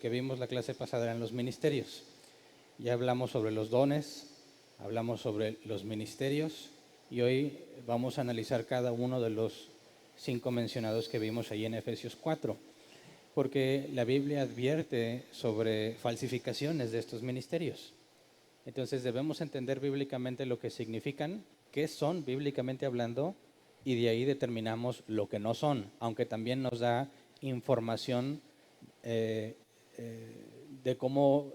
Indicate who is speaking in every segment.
Speaker 1: que vimos la clase pasada eran los ministerios. Ya hablamos sobre los dones, hablamos sobre los ministerios y hoy vamos a analizar cada uno de los 5 mencionados que vimos ahí en Efesios 4, porque la Biblia advierte sobre falsificaciones de estos ministerios. Entonces debemos entender bíblicamente lo que significan, qué son bíblicamente hablando, y de ahí determinamos lo que no son, aunque también nos da información de cómo,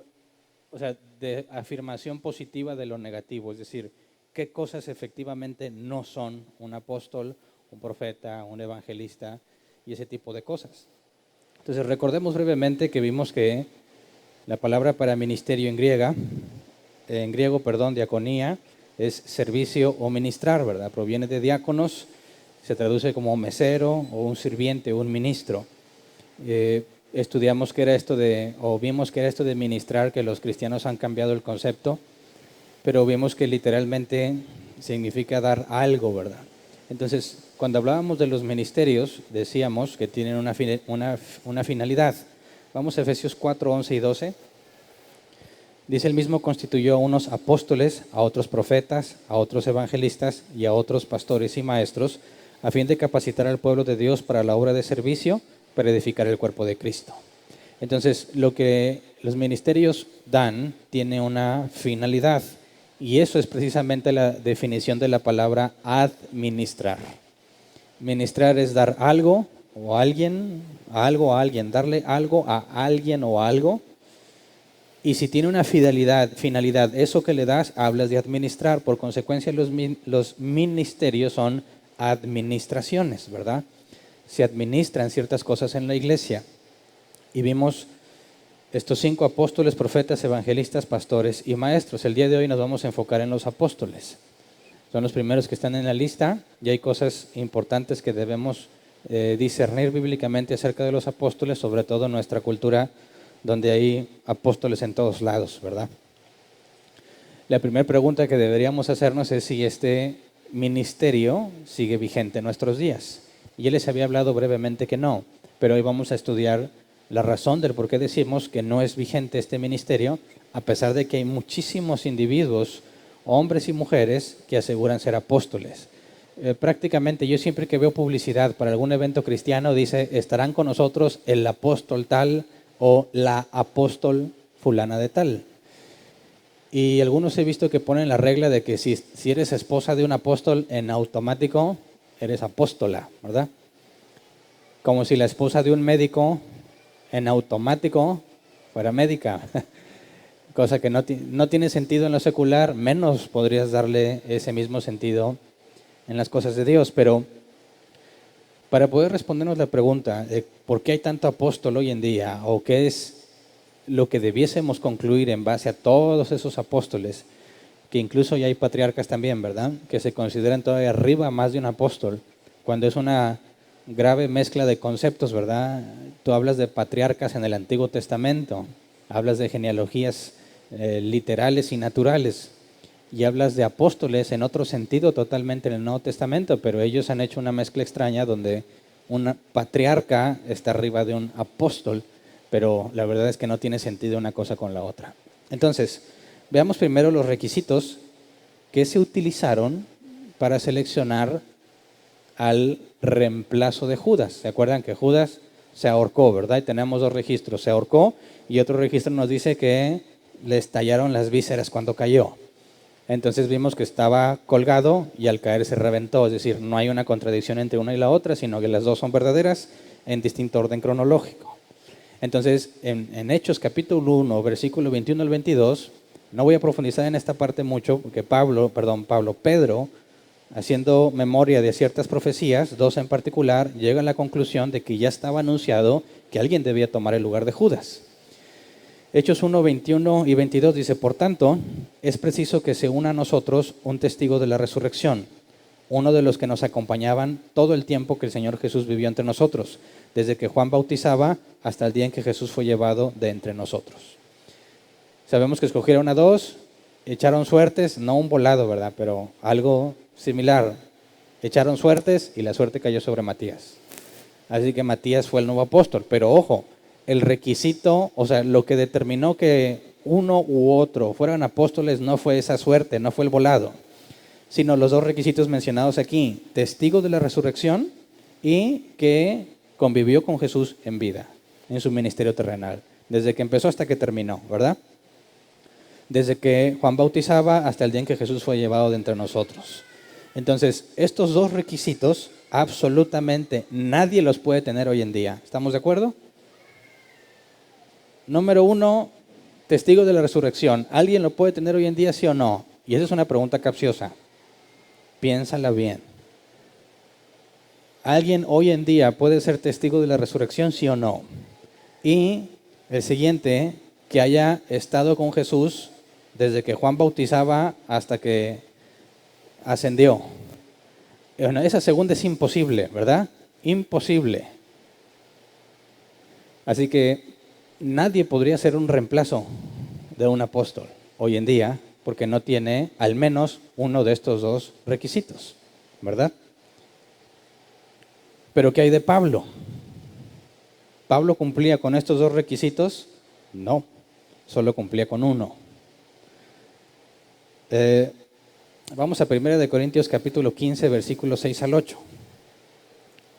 Speaker 1: o sea, de afirmación positiva de lo negativo, es decir, qué cosas efectivamente no son un apóstol, un profeta, un evangelista y ese tipo de cosas. Entonces recordemos brevemente que vimos que la palabra para ministerio en griego, diaconía, es servicio o ministrar, ¿verdad? Proviene de diáconos, se traduce como mesero o un sirviente o un ministro. Estudiamos que era esto vimos que era esto de ministrar, que los cristianos han cambiado el concepto, pero vimos que literalmente significa dar algo, ¿verdad? Entonces, cuando hablábamos de los ministerios, decíamos que tienen una finalidad. Vamos a Efesios 4, 11 y 12. Dice: el mismo constituyó a unos apóstoles, a otros profetas, a otros evangelistas y a otros pastores y maestros, a fin de capacitar al pueblo de Dios para la obra de servicio, para edificar el cuerpo de Cristo. Entonces, lo que los ministerios dan tiene una finalidad, y eso es precisamente la definición de la palabra administrar. Ministrar es dar algo o a alguien, darle algo a alguien o algo. Y si tiene una finalidad, eso que le das, hablas de administrar. Por consecuencia, los ministerios son administraciones, ¿verdad? Se administran ciertas cosas en la iglesia. Y vimos estos 5 apóstoles, profetas, evangelistas, pastores y maestros. El día de hoy nos vamos a enfocar en los apóstoles. Son los primeros que están en la lista y hay cosas importantes que debemos discernir bíblicamente acerca de los apóstoles, sobre todo en nuestra cultura, donde hay apóstoles en todos lados, ¿verdad? La primera pregunta que deberíamos hacernos es si este ministerio sigue vigente en nuestros días. Y ya les había hablado brevemente que no, pero hoy vamos a estudiar la razón del por qué decimos que no es vigente este ministerio, a pesar de que hay muchísimos individuos, hombres y mujeres, que aseguran ser apóstoles. Prácticamente yo siempre que veo publicidad para algún evento cristiano dice: estarán con nosotros el apóstol tal o la apóstol fulana de tal. Y algunos he visto que ponen la regla de que si eres esposa de un apóstol, en automático eres apóstola, ¿verdad? Como si la esposa de un médico en automático fuera médica. Cosa que no tiene sentido en lo secular, menos podrías darle ese mismo sentido en las cosas de Dios. Pero para poder respondernos la pregunta de por qué hay tanto apóstol hoy en día, o qué es lo que debiésemos concluir en base a todos esos apóstoles, que incluso ya hay patriarcas también, ¿verdad?, que se consideran todavía arriba más de un apóstol, cuando es una grave mezcla de conceptos, ¿verdad? Tú hablas de patriarcas en el Antiguo Testamento, hablas de genealogías literales y naturales, y hablas de apóstoles en otro sentido totalmente en el Nuevo Testamento, pero ellos han hecho una mezcla extraña donde un patriarca está arriba de un apóstol, pero la verdad es que no tiene sentido una cosa con la otra. Entonces, veamos primero los requisitos que se utilizaron para seleccionar al reemplazo de Judas. ¿Se acuerdan que Judas se ahorcó, verdad? Y tenemos 2 registros: se ahorcó, y otro registro nos dice que le estallaron las vísceras cuando cayó. Entonces vimos que estaba colgado y al caer se reventó, es decir, no hay una contradicción entre una y la otra, sino que las dos son verdaderas en distinto orden cronológico. Entonces, en Hechos capítulo 1, versículo 21 al 22, no voy a profundizar en esta parte mucho, porque Pedro, haciendo memoria de ciertas profecías, 2 en particular, llega a la conclusión de que ya estaba anunciado que alguien debía tomar el lugar de Judas. Hechos 1, 21 y 22 dice: por tanto, es preciso que se una a nosotros un testigo de la resurrección, uno de los que nos acompañaban todo el tiempo que el Señor Jesús vivió entre nosotros, desde que Juan bautizaba hasta el día en que Jesús fue llevado de entre nosotros. Sabemos que escogieron a 2, echaron suertes, no un volado, ¿verdad?, pero algo similar. Echaron suertes y la suerte cayó sobre Matías. Así que Matías fue el nuevo apóstol, pero ojo, el requisito, o sea, lo que determinó que uno u otro fueran apóstoles no fue esa suerte, no fue el volado, sino los dos requisitos mencionados aquí: testigo de la resurrección y que convivió con Jesús en vida, en su ministerio terrenal, desde que empezó hasta que terminó, ¿verdad? Desde que Juan bautizaba hasta el día en que Jesús fue llevado de entre nosotros. Entonces, estos dos requisitos absolutamente nadie los puede tener hoy en día. ¿Estamos de acuerdo? Número 1, testigo de la resurrección. ¿Alguien lo puede tener hoy en día, sí o no? Y esa es una pregunta capciosa. Piénsala bien. ¿Alguien hoy en día puede ser testigo de la resurrección, sí o no? Y el siguiente, que haya estado con Jesús desde que Juan bautizaba hasta que ascendió. Bueno, esa segunda es imposible, ¿verdad? Imposible. Así que nadie podría ser un reemplazo de un apóstol hoy en día porque no tiene al menos uno de estos dos requisitos, ¿verdad? Pero ¿qué hay de Pablo? ¿Pablo cumplía con estos dos requisitos? No, solo cumplía con uno. Vamos a 1 Corintios capítulo 15, versículos 6 al 8.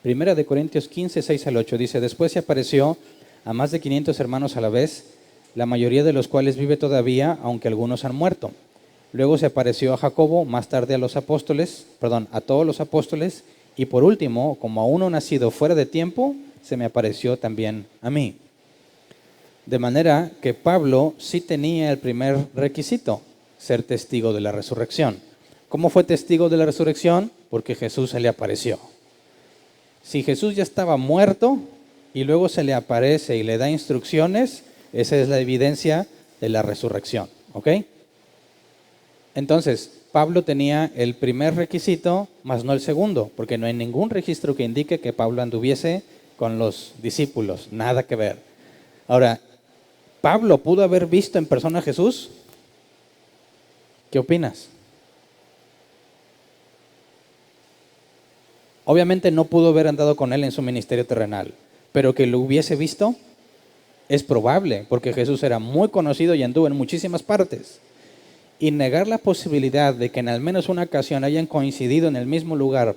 Speaker 1: 1 Corintios 15, 6 al 8 dice: Después se apareció a más de 500 hermanos a la vez, la mayoría de los cuales vive todavía, aunque algunos han muerto. Luego se apareció a Jacobo, más tarde a todos los apóstoles, y por último, como a uno nacido fuera de tiempo, se me apareció también a mí. De manera que Pablo sí tenía el primer requisito: ser testigo de la resurrección. ¿Cómo fue testigo de la resurrección? Porque Jesús se le apareció. Si Jesús ya estaba muerto y luego se le aparece y le da instrucciones, esa es la evidencia de la resurrección, ¿ok? Entonces, Pablo tenía el primer requisito, más no el segundo, porque no hay ningún registro que indique que Pablo anduviese con los discípulos, nada que ver. Ahora, ¿Pablo pudo haber visto en persona a Jesús? ¿Qué opinas? Obviamente no pudo haber andado con él en su ministerio terrenal, pero que lo hubiese visto es probable, porque Jesús era muy conocido y anduvo en muchísimas partes. Y negar la posibilidad de que en al menos una ocasión hayan coincidido en el mismo lugar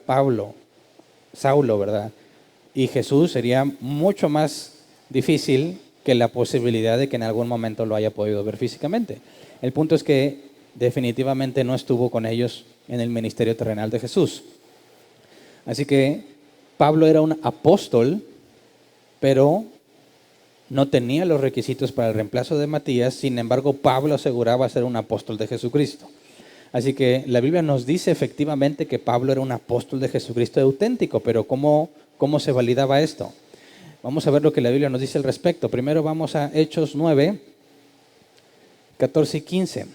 Speaker 1: Saulo, ¿verdad? Y Jesús sería mucho más difícil que la posibilidad de que en algún momento lo haya podido ver físicamente. El punto es que definitivamente no estuvo con ellos en el ministerio terrenal de Jesús. Así que Pablo era un apóstol, pero no tenía los requisitos para el reemplazo de Matías. Sin embargo, Pablo aseguraba ser un apóstol de Jesucristo. Así que la Biblia nos dice efectivamente que Pablo era un apóstol de Jesucristo auténtico, pero ¿cómo se validaba esto? Vamos a ver lo que la Biblia nos dice al respecto. Primero vamos a Hechos 9, 14 y 15.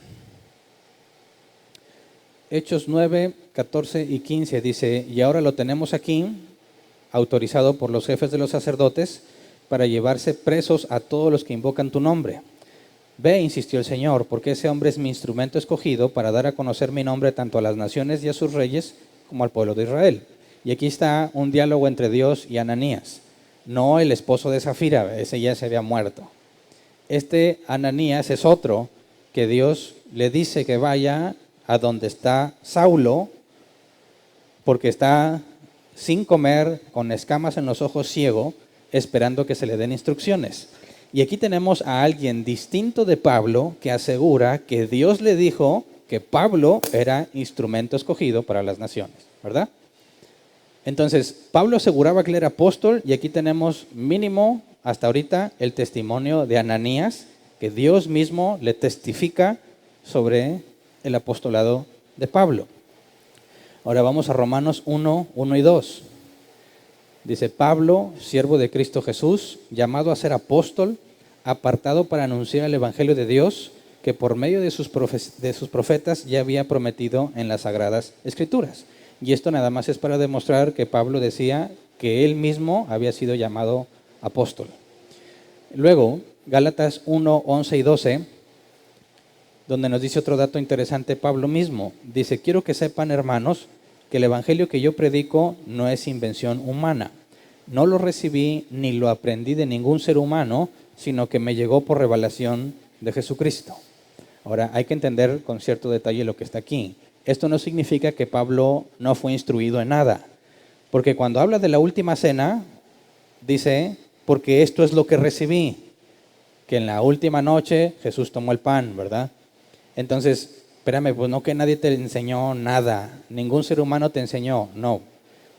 Speaker 1: Hechos 9, 14 y 15 dice: Y ahora lo tenemos aquí, autorizado por los jefes de los sacerdotes, para llevarse presos a todos los que invocan tu nombre. Ve, insistió el Señor, porque ese hombre es mi instrumento escogido para dar a conocer mi nombre tanto a las naciones y a sus reyes como al pueblo de Israel. Y aquí está un diálogo entre Dios y Ananías. No el esposo de Zafira, ese ya se había muerto. Este Ananías es otro que Dios le dice que vaya a donde está Saulo, porque está sin comer, con escamas en los ojos, ciego, esperando que se le den instrucciones. Y aquí tenemos a alguien distinto de Pablo que asegura que Dios le dijo que Pablo era instrumento escogido para las naciones, ¿verdad? Entonces, Pablo aseguraba que él era apóstol, y aquí tenemos mínimo hasta ahorita el testimonio de Ananías, que Dios mismo le testifica sobre el apostolado de Pablo. Ahora vamos a Romanos 1, 1 y 2. Dice: Pablo, siervo de Cristo Jesús, llamado a ser apóstol, apartado para anunciar el evangelio de Dios, que por medio de sus profetas ya había prometido en las Sagradas Escrituras. Y esto nada más es para demostrar que Pablo decía que él mismo había sido llamado apóstol. Luego, Gálatas 1, 11 y 12, donde nos dice otro dato interesante Pablo mismo. Dice: quiero que sepan, hermanos, que el evangelio que yo predico no es invención humana. No lo recibí ni lo aprendí de ningún ser humano, sino que me llegó por revelación de Jesucristo. Ahora, hay que entender con cierto detalle lo que está aquí. Esto no significa que Pablo no fue instruido en nada, porque cuando habla de la última cena, dice, porque esto es lo que recibí, que en la última noche Jesús tomó el pan, ¿verdad? Entonces, espérame, pues no que nadie te enseñó nada, ningún ser humano te enseñó, no.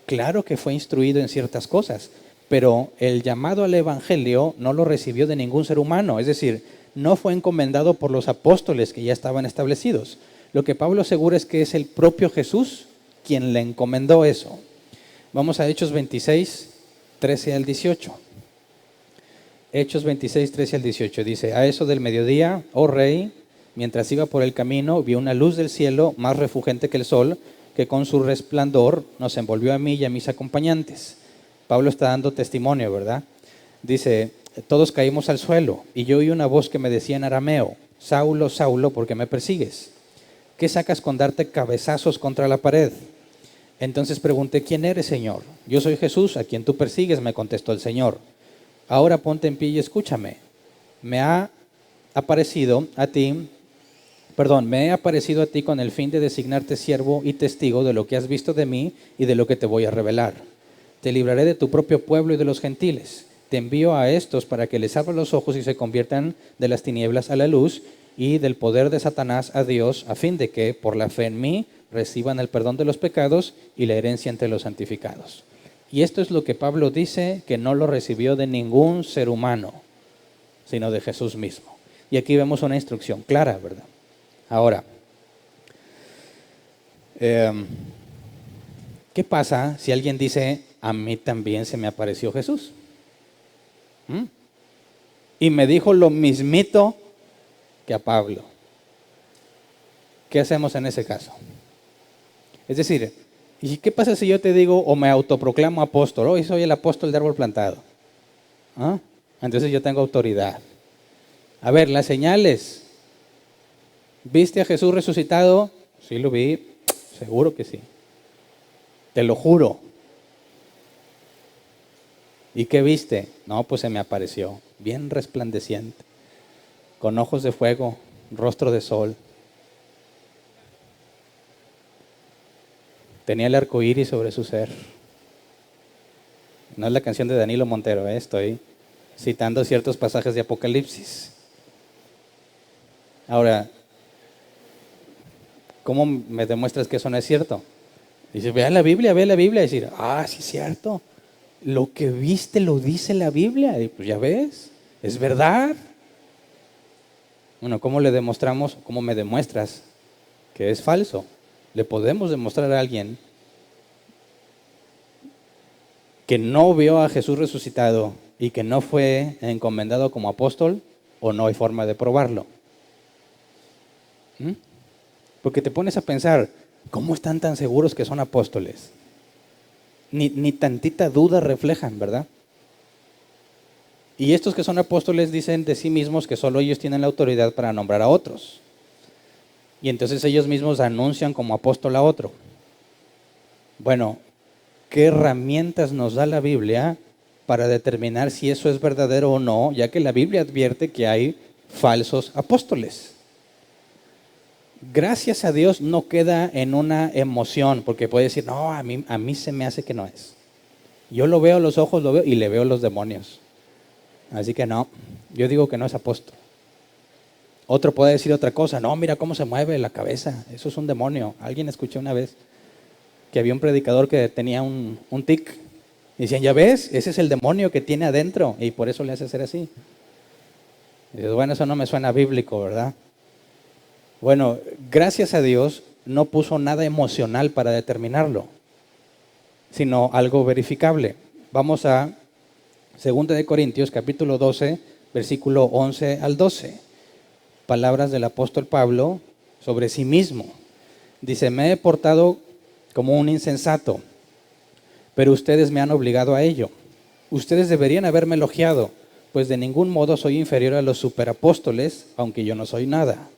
Speaker 1: Claro que fue instruido en ciertas cosas, pero el llamado al evangelio no lo recibió de ningún ser humano, es decir, no fue encomendado por los apóstoles que ya estaban establecidos. Lo que Pablo asegura es que es el propio Jesús quien le encomendó eso. Vamos a Hechos 26, 13 al 18. Hechos 26, 13 al 18 dice, a eso del mediodía, oh rey, mientras iba por el camino, vi una luz del cielo más refulgente que el sol, que con su resplandor nos envolvió a mí y a mis acompañantes. Pablo está dando testimonio, ¿verdad? Dice, todos caímos al suelo y yo oí una voz que me decía en arameo, Saulo, Saulo, ¿por qué me persigues? ¿Qué sacas con darte cabezazos contra la pared? Entonces pregunté, ¿quién eres, Señor? Yo soy Jesús, a quien tú persigues, me contestó el Señor. Ahora ponte en pie y escúchame. Me he aparecido a ti con el fin de designarte siervo y testigo de lo que has visto de mí y de lo que te voy a revelar. Te libraré de tu propio pueblo y de los gentiles. Te envío a estos para que les abra los ojos y se conviertan de las tinieblas a la luz y del poder de Satanás a Dios, a fin de que, por la fe en mí, reciban el perdón de los pecados y la herencia entre los santificados. Y esto es lo que Pablo dice, que no lo recibió de ningún ser humano, sino de Jesús mismo. Y aquí vemos una instrucción clara, ¿verdad? Ahora, ¿qué pasa si alguien dice, a mí también se me apareció Jesús? Y me dijo lo mismito que a Pablo. ¿Qué hacemos en ese caso? Es decir, ¿y qué pasa si yo te digo o me autoproclamo apóstol? Hoy soy el apóstol de árbol plantado. Entonces yo tengo autoridad. A ver, las señales. ¿Viste a Jesús resucitado? Sí, lo vi. Seguro que sí. Te lo juro. ¿Y qué viste? No, pues se me apareció. Bien resplandeciente. Con ojos de fuego, rostro de sol. Tenía el arco iris sobre su ser. No es la canción de Danilo Montero, estoy citando ciertos pasajes de Apocalipsis. Ahora, ¿cómo me demuestras que eso no es cierto? Dice, ve a la Biblia. Y decir, sí es cierto. Lo que viste lo dice la Biblia. Y pues ya ves, es verdad. Bueno, ¿cómo le demostramos? ¿Cómo me demuestras que es falso? Le podemos demostrar a alguien que no vio a Jesús resucitado y que no fue encomendado como apóstol, o no hay forma de probarlo. Porque te pones a pensar, ¿cómo están tan seguros que son apóstoles? Ni tantita duda reflejan, ¿verdad? Y estos que son apóstoles dicen de sí mismos que solo ellos tienen la autoridad para nombrar a otros. Y entonces ellos mismos anuncian como apóstol a otro. Bueno, ¿qué herramientas nos da la Biblia para determinar si eso es verdadero o no? Ya que la Biblia advierte que hay falsos apóstoles. Gracias a Dios no queda en una emoción, porque puede decir, no, a mí se me hace que no es. Yo lo veo a los ojos, lo veo y le veo los demonios. Así que no, yo digo que no es apóstol. Otro puede decir otra cosa, no, mira cómo se mueve la cabeza, eso es un demonio. Alguien escuché una vez que había un predicador que tenía un tic. Y decían, ya ves, ese es el demonio que tiene adentro y por eso le hace hacer así. Y dices, bueno, eso no me suena bíblico, ¿verdad? Bueno, gracias a Dios no puso nada emocional para determinarlo, sino algo verificable. Vamos a 2 de Corintios, capítulo 12, versículo 11 al 12. Palabras del apóstol Pablo sobre sí mismo. Dice, me he portado como un insensato, pero ustedes me han obligado a ello. Ustedes deberían haberme elogiado, pues de ningún modo soy inferior a los superapóstoles, aunque yo no soy nada.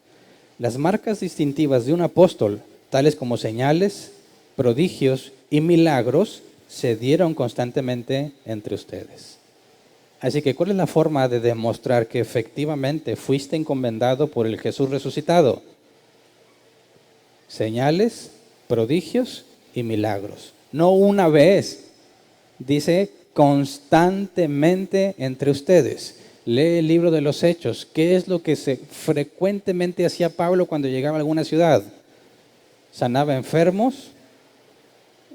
Speaker 1: Las marcas distintivas de un apóstol, tales como señales, prodigios y milagros, se dieron constantemente entre ustedes. Así que, ¿cuál es la forma de demostrar que efectivamente fuiste encomendado por el Jesús resucitado? Señales, prodigios y milagros. No una vez, dice constantemente entre ustedes. Lee el libro de los Hechos. ¿Qué es lo que frecuentemente hacía Pablo cuando llegaba a alguna ciudad? Sanaba enfermos,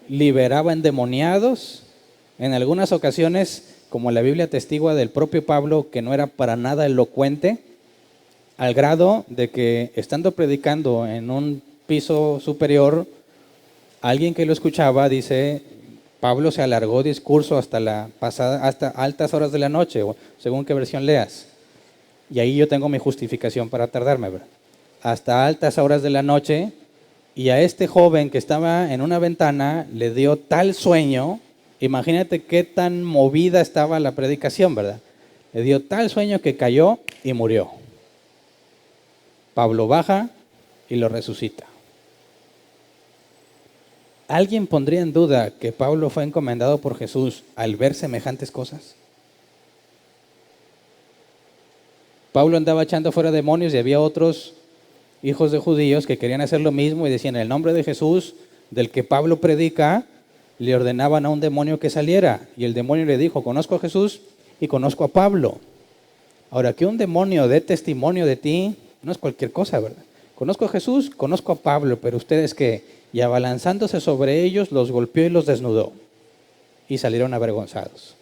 Speaker 1: liberaba endemoniados. En algunas ocasiones, como la Biblia atestigua del propio Pablo, que no era para nada elocuente, al grado de que estando predicando en un piso superior, alguien que lo escuchaba dice, Pablo se alargó discurso hasta altas horas de la noche, según qué versión leas. Y ahí yo tengo mi justificación para tardarme, ¿verdad? Hasta altas horas de la noche, y a este joven que estaba en una ventana le dio tal sueño, imagínate qué tan movida estaba la predicación, ¿verdad? Le dio tal sueño que cayó y murió. Pablo baja y lo resucita. ¿Alguien pondría en duda que Pablo fue encomendado por Jesús al ver semejantes cosas? Pablo andaba echando fuera demonios y había otros hijos de judíos que querían hacer lo mismo y decían, en el nombre de Jesús, del que Pablo predica, le ordenaban a un demonio que saliera. Y el demonio le dijo, conozco a Jesús y conozco a Pablo. Ahora, que un demonio dé testimonio de ti, no es cualquier cosa, ¿verdad? Conozco a Jesús, conozco a Pablo, pero ustedes ¿qué? Y abalanzándose sobre ellos, los golpeó y los desnudó. Y salieron avergonzados.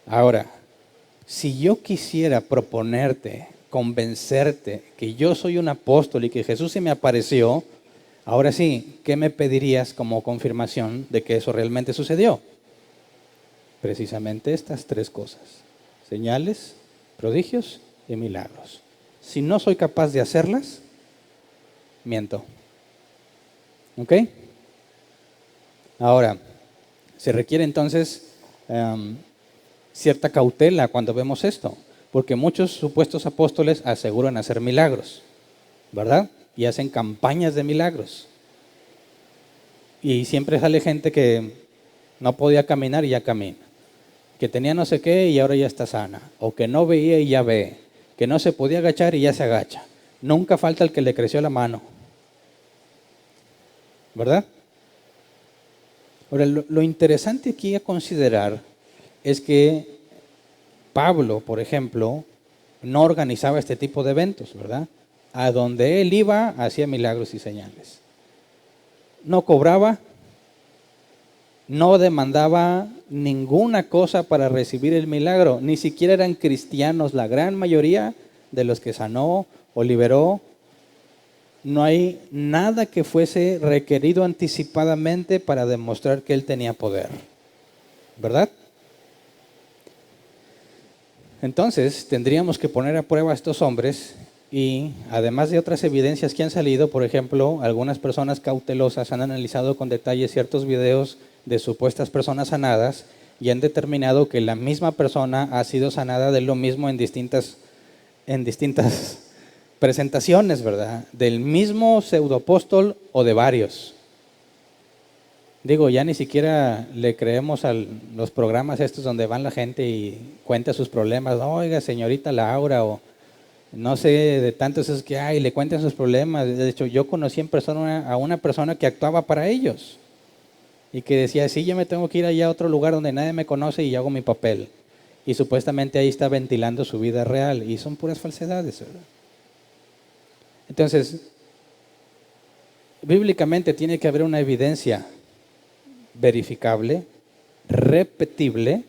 Speaker 1: Ahora, si yo quisiera proponerte, convencerte que yo soy un apóstol y que Jesús se me apareció, ahora sí, ¿qué me pedirías como confirmación de que eso realmente sucedió? Precisamente estas tres cosas: señales, prodigios y milagros. Si no soy capaz de hacerlas, miento. ¿Ok? Ahora, se requiere entonces cierta cautela cuando vemos esto, porque muchos supuestos apóstoles aseguran hacer milagros, ¿verdad? Y hacen campañas de milagros. Y siempre sale gente que no podía caminar y ya camina, que tenía no sé qué y ahora ya está sana, o que no veía y ya ve, que no se podía agachar y ya se agacha. Nunca falta el que le creció la mano, ¿verdad? Ahora, lo interesante aquí a considerar es que Pablo, por ejemplo, no organizaba este tipo de eventos, ¿verdad? A donde él iba, hacía milagros y señales. No cobraba, no demandaba ninguna cosa para recibir el milagro. Ni siquiera eran cristianos la gran mayoría de los que sanó o liberó. No hay nada que fuese requerido anticipadamente para demostrar que él tenía poder, ¿verdad? Entonces, tendríamos que poner a prueba a estos hombres y, además de otras evidencias que han salido, por ejemplo, algunas personas cautelosas han analizado con detalle ciertos videos de supuestas personas sanadas y han determinado que la misma persona ha sido sanada de lo mismo en distintas presentaciones, ¿verdad? Del mismo pseudoapóstol o de varios. Digo, ya ni siquiera le creemos a los programas estos donde van la gente y cuenta sus problemas. Oiga, señorita Laura, o no sé, de tantos esos que hay, le cuentan sus problemas. De hecho, yo conocí en persona a una persona que actuaba para ellos y que decía, sí, yo me tengo que ir allá a otro lugar donde nadie me conoce y hago mi papel. Y supuestamente ahí está ventilando su vida real y son puras falsedades, ¿verdad? Entonces, bíblicamente tiene que haber una evidencia verificable, repetible,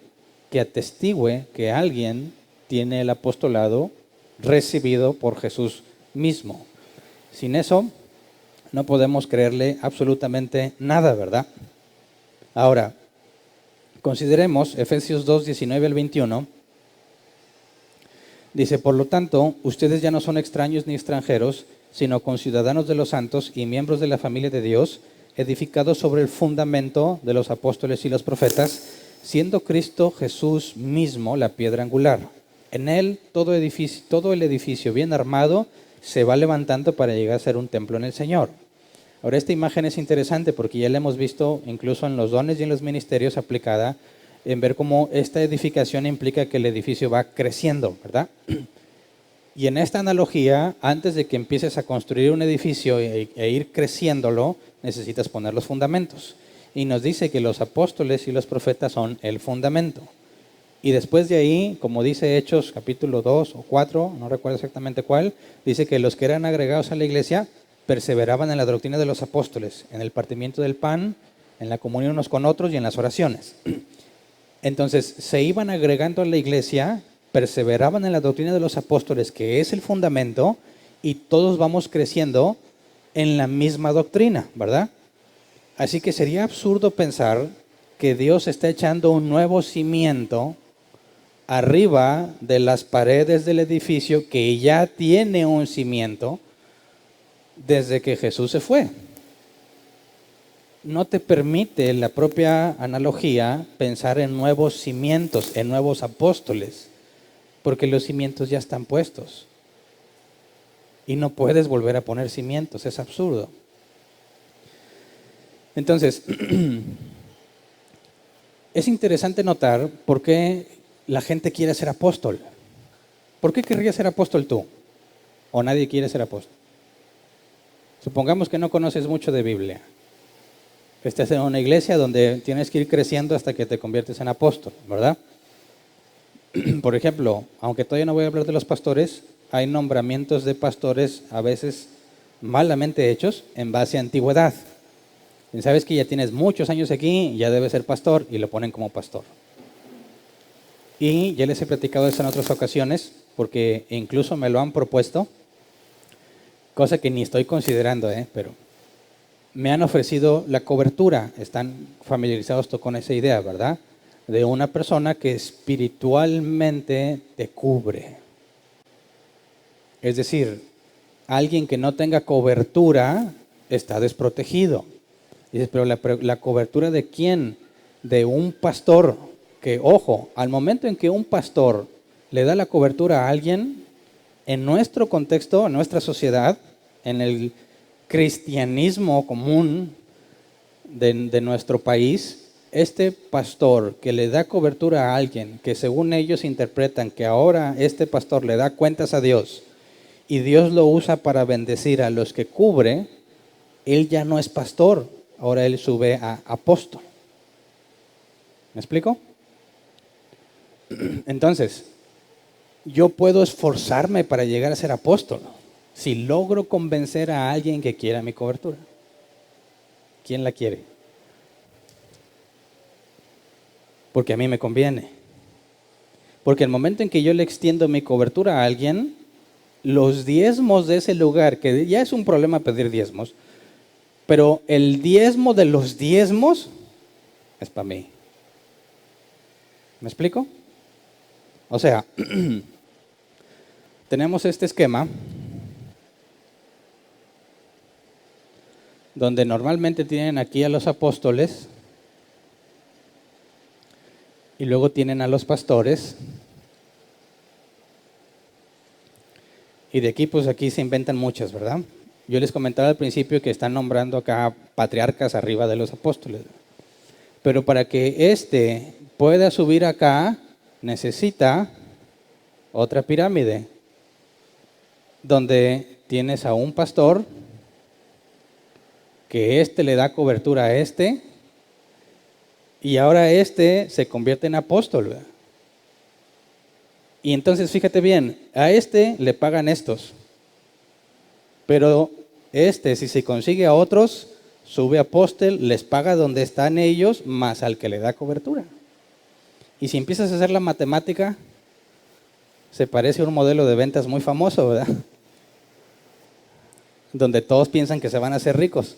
Speaker 1: que atestigue que alguien tiene el apostolado recibido por Jesús mismo. Sin eso, no podemos creerle absolutamente nada, ¿verdad? Ahora, consideremos Efesios 2, 19 al 21. Dice, por lo tanto, ustedes ya no son extraños ni extranjeros, sino conciudadanos de los santos y miembros de la familia de Dios, edificados sobre el fundamento de los apóstoles y los profetas, siendo Cristo Jesús mismo la piedra angular. En él todo el edificio bien armado se va levantando para llegar a ser un templo en el Señor. Ahora, esta imagen es interesante porque ya la hemos visto incluso en los dones y en los ministerios aplicada en ver cómo esta edificación implica que el edificio va creciendo, ¿verdad? Y en esta analogía, antes de que empieces a construir un edificio e ir creciéndolo, necesitas poner los fundamentos. Y nos dice que los apóstoles y los profetas son el fundamento. Y después de ahí, como dice Hechos capítulo 2 o 4, no recuerdo exactamente cuál, dice que los que eran agregados a la iglesia perseveraban en la doctrina de los apóstoles, en el partimiento del pan, en la comunión unos con otros y en las oraciones. Entonces, se iban agregando a la iglesia, perseveraban en la doctrina de los apóstoles, que es el fundamento, y todos vamos creciendo en la misma doctrina, ¿verdad? Así que sería absurdo pensar que Dios está echando un nuevo cimiento arriba de las paredes del edificio que ya tiene un cimiento desde que Jesús se fue. No te permite la propia analogía pensar en nuevos cimientos, en nuevos apóstoles, porque los cimientos ya están puestos. Y no puedes volver a poner cimientos, es absurdo. Entonces, es interesante notar por qué la gente quiere ser apóstol. ¿Por qué querrías ser apóstol tú? ¿O nadie quiere ser apóstol? Supongamos que no conoces mucho de Biblia. Estás en una iglesia donde tienes que ir creciendo hasta que te conviertes en apóstol, ¿verdad? Por ejemplo, aunque todavía no voy a hablar de los pastores, hay nombramientos de pastores a veces malamente hechos en base a antigüedad. Y sabes que ya tienes muchos años aquí, ya debes ser pastor, y lo ponen como pastor. Y ya les he platicado eso en otras ocasiones, porque incluso me lo han propuesto, cosa que ni estoy considerando, pero me han ofrecido la cobertura. Están familiarizados con esa idea, ¿verdad? De una persona que espiritualmente te cubre. Es decir, alguien que no tenga cobertura está desprotegido. Dices, pero la cobertura ¿de quién? De un pastor. Que, ojo, al momento en que un pastor le da la cobertura a alguien, en nuestro contexto, en nuestra sociedad, en el cristianismo común de nuestro país, este pastor que le da cobertura a alguien, que según ellos interpretan que ahora este pastor le da cuentas a Dios y Dios lo usa para bendecir a los que cubre, él ya no es pastor, ahora él sube a apóstol. ¿Me explico? Entonces, yo puedo esforzarme para llegar a ser apóstol si logro convencer a alguien que quiera mi cobertura. ¿Quién la quiere? Porque a mí me conviene. Porque el momento en que yo le extiendo mi cobertura a alguien, los diezmos de ese lugar, que ya es un problema pedir diezmos, pero el diezmo de los diezmos es para mí. ¿Me explico? O sea, tenemos este esquema donde normalmente tienen aquí a los apóstoles y luego tienen a los pastores, y de aquí pues aquí se inventan muchas, ¿verdad? Yo les comentaba al principio que están nombrando acá patriarcas arriba de los apóstoles, pero para que éste pueda subir acá necesita otra pirámide donde tienes a un pastor que éste le da cobertura a este, y ahora este se convierte en apóstol, ¿verdad? Y entonces fíjate bien, a este le pagan estos, pero este, si se consigue a otros, sube apóstol, les paga donde están ellos, más al que le da cobertura. Y si empiezas a hacer la matemática, se parece a un modelo de ventas muy famoso, ¿verdad? Donde todos piensan que se van a hacer ricos.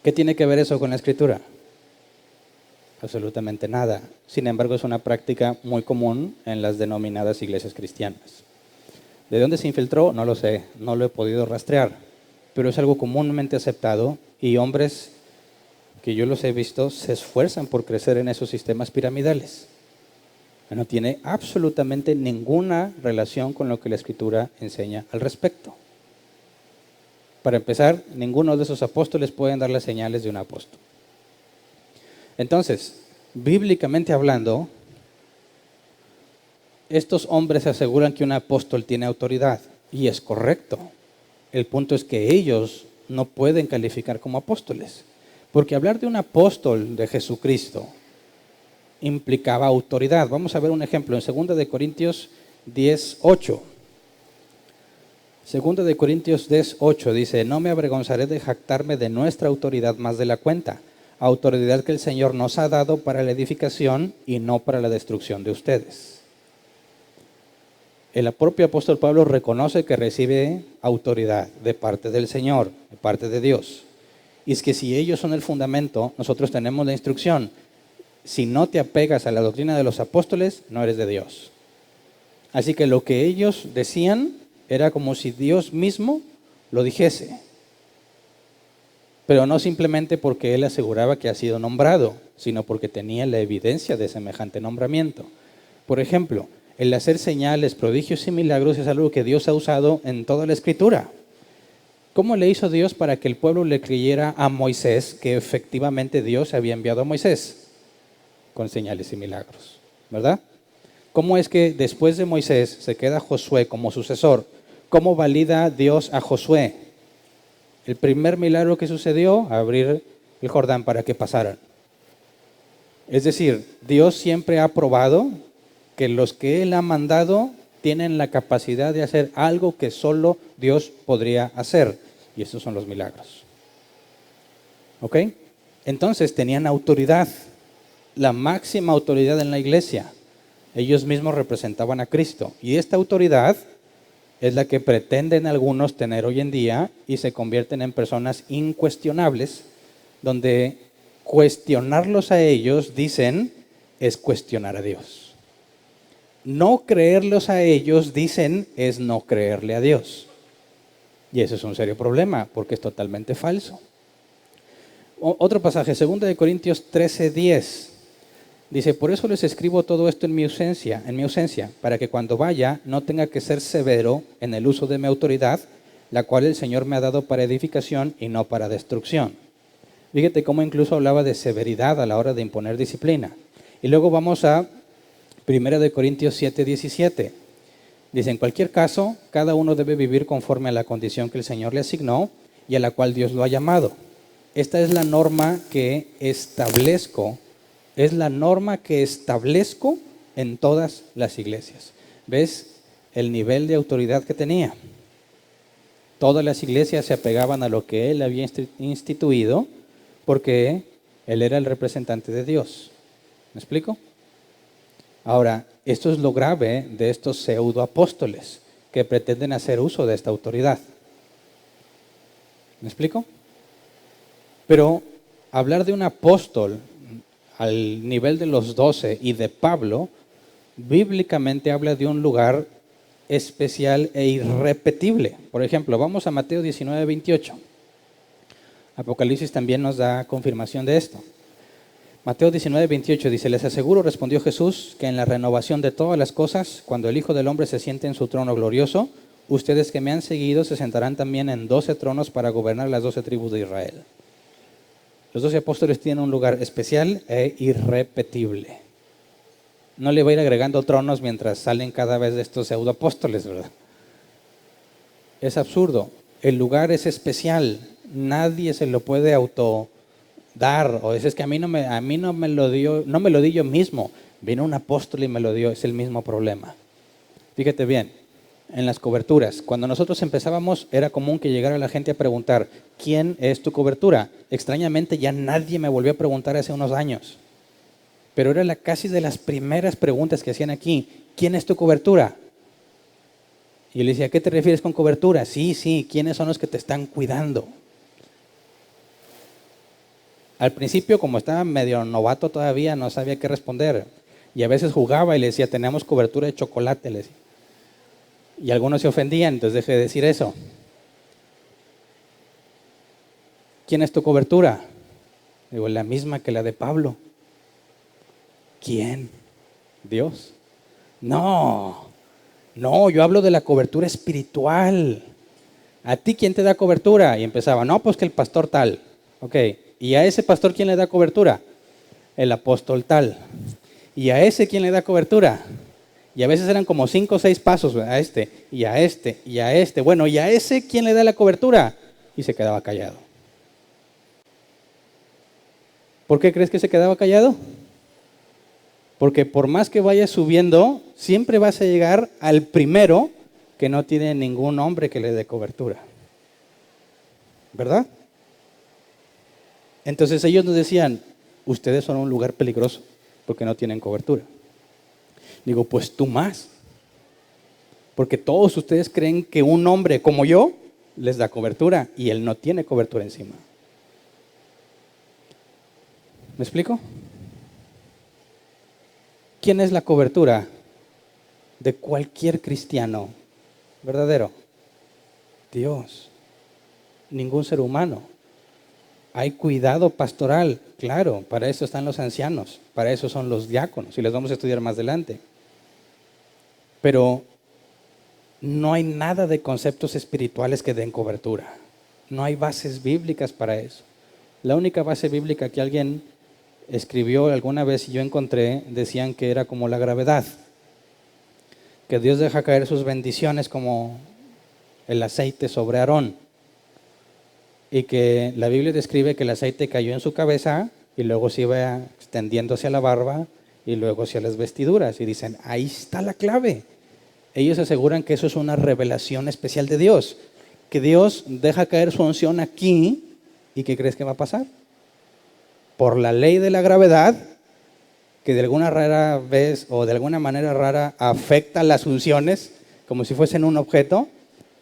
Speaker 1: ¿Qué tiene que ver eso con la escritura? Absolutamente nada. Sin embargo, es una práctica muy común en las denominadas iglesias cristianas. ¿De dónde se infiltró? No lo sé, no lo he podido rastrear, pero es algo comúnmente aceptado, y hombres que yo los he visto se esfuerzan por crecer en esos sistemas piramidales. No tiene absolutamente ninguna relación con lo que la escritura enseña al respecto. Para empezar, ninguno de esos apóstoles pueden dar las señales de un apóstol. Entonces, bíblicamente hablando, estos hombres aseguran que un apóstol tiene autoridad, y es correcto. El punto es que ellos no pueden calificar como apóstoles, porque hablar de un apóstol de Jesucristo implicaba autoridad. Vamos a ver un ejemplo en 2 de Corintios 10:8. 2 de Corintios 10:8 dice: no me avergonzaré de jactarme de nuestra autoridad más de la cuenta, autoridad que el Señor nos ha dado para la edificación y no para la destrucción de ustedes. El propio apóstol Pablo reconoce que recibe autoridad de parte del Señor, de parte de Dios. Y es que si ellos son el fundamento, nosotros tenemos la instrucción. Si no te apegas a la doctrina de los apóstoles, no eres de Dios. Así que lo que ellos decían era como si Dios mismo lo dijese. Pero no simplemente porque él aseguraba que ha sido nombrado, sino porque tenía la evidencia de semejante nombramiento. Por ejemplo, el hacer señales, prodigios y milagros es algo que Dios ha usado en toda la Escritura. ¿Cómo le hizo Dios para que el pueblo le creyera a Moisés que efectivamente Dios había enviado a Moisés? Con señales y milagros, ¿verdad? ¿Cómo es que después de Moisés se queda Josué como sucesor? ¿Cómo valida Dios a Josué? El primer milagro que sucedió, abrir el Jordán para que pasaran. Es decir, Dios siempre ha probado que los que Él ha mandado tienen la capacidad de hacer algo que solo Dios podría hacer. Y esos son los milagros. ¿Ok? Entonces tenían autoridad, la máxima autoridad en la iglesia. Ellos mismos representaban a Cristo. Y esta autoridad es la que pretenden algunos tener hoy en día y se convierten en personas incuestionables, donde cuestionarlos a ellos, dicen, es cuestionar a Dios. No creerlos a ellos, dicen, es no creerle a Dios. Y eso es un serio problema, porque es totalmente falso. Otro pasaje, 2 de Corintios 13:10. Dice: por eso les escribo todo esto en mi ausencia, para que cuando vaya no tenga que ser severo en el uso de mi autoridad, la cual el Señor me ha dado para edificación y no para destrucción. Fíjate cómo incluso hablaba de severidad a la hora de imponer disciplina. Y luego vamos a 1 de Corintios 7:17. Dice: en cualquier caso, cada uno debe vivir conforme a la condición que el Señor le asignó y a la cual Dios lo ha llamado. Esta es la norma que establezco. Es la norma que establezco en todas las iglesias. ¿Ves el nivel de autoridad que tenía? Todas las iglesias se apegaban a lo que él había instituido porque él era el representante de Dios. ¿Me explico? Ahora, esto es lo grave de estos pseudoapóstoles que pretenden hacer uso de esta autoridad. ¿Me explico? Pero hablar de un apóstol al nivel de los 12 y de Pablo, bíblicamente habla de un lugar especial e irrepetible. Por ejemplo, vamos a Mateo 19:28. Apocalipsis también nos da confirmación de esto. Mateo 19:28 dice: les aseguro, respondió Jesús, que en la renovación de todas las cosas, cuando el Hijo del Hombre se siente en su trono glorioso, ustedes que me han seguido se sentarán también en 12 tronos para gobernar las 12 tribus de Israel. Los 12 apóstoles tienen un lugar especial e irrepetible. No le va a ir agregando tronos mientras salen cada vez de estos pseudoapóstoles, ¿verdad? Es absurdo. El lugar es especial. Nadie se lo puede autodar. O es que a mí no me lo di yo mismo. Vino un apóstol y me lo dio. Es el mismo problema. Fíjate bien. En las coberturas, cuando nosotros empezábamos, era común que llegara la gente a preguntar: ¿quién es tu cobertura? Extrañamente ya nadie me volvió a preguntar hace unos años, pero era casi de las primeras preguntas que hacían aquí: ¿quién es tu cobertura? Y yo le decía: ¿a qué te refieres con cobertura? Sí, ¿quiénes son los que te están cuidando? Al principio, como estaba medio novato todavía, no sabía qué responder, y a veces jugaba y le decía: tenemos cobertura de chocolate, le decía. Y algunos se ofendían, entonces dejé de decir eso. ¿Quién es tu cobertura? Digo: la misma que la de Pablo. ¿Quién? Dios. No, yo hablo de la cobertura espiritual. ¿A ti quién te da cobertura? Y empezaba, no, pues que el pastor tal. Ok, ¿y a ese pastor quién le da cobertura? El apóstol tal. ¿Y a ese quién le da cobertura? Y a veces eran como 5 o 6 pasos, a este, y a este, y a este. Bueno, ¿y a ese quién le da la cobertura? Y se quedaba callado. ¿Por qué crees que se quedaba callado? Porque por más que vayas subiendo, siempre vas a llegar al primero que no tiene ningún hombre que le dé cobertura. ¿Verdad? Entonces ellos nos decían, ustedes son un lugar peligroso porque no tienen cobertura. Digo, pues tú más. Porque todos ustedes creen que un hombre como yo les da cobertura y él no tiene cobertura encima. ¿Me explico? ¿Quién es la cobertura de cualquier cristiano verdadero? Dios. Ningún ser humano. Hay cuidado pastoral, claro, para eso están los ancianos, para eso son los diáconos y les vamos a estudiar más adelante. Pero no hay nada de conceptos espirituales que den cobertura. No hay bases bíblicas para eso. La única base bíblica que alguien escribió alguna vez y yo encontré, decían que era como la gravedad. Que Dios deja caer sus bendiciones como el aceite sobre Aarón. Y que la Biblia describe que el aceite cayó en su cabeza y luego se iba extendiendo hacia la barba y luego hacia las vestiduras. Y dicen, ahí está la clave. Ellos aseguran que eso es una revelación especial de Dios. Que Dios deja caer su unción aquí y ¿qué crees que va a pasar? Por la ley de la gravedad, que de alguna rara vez o de alguna manera rara afecta las unciones como si fuesen un objeto,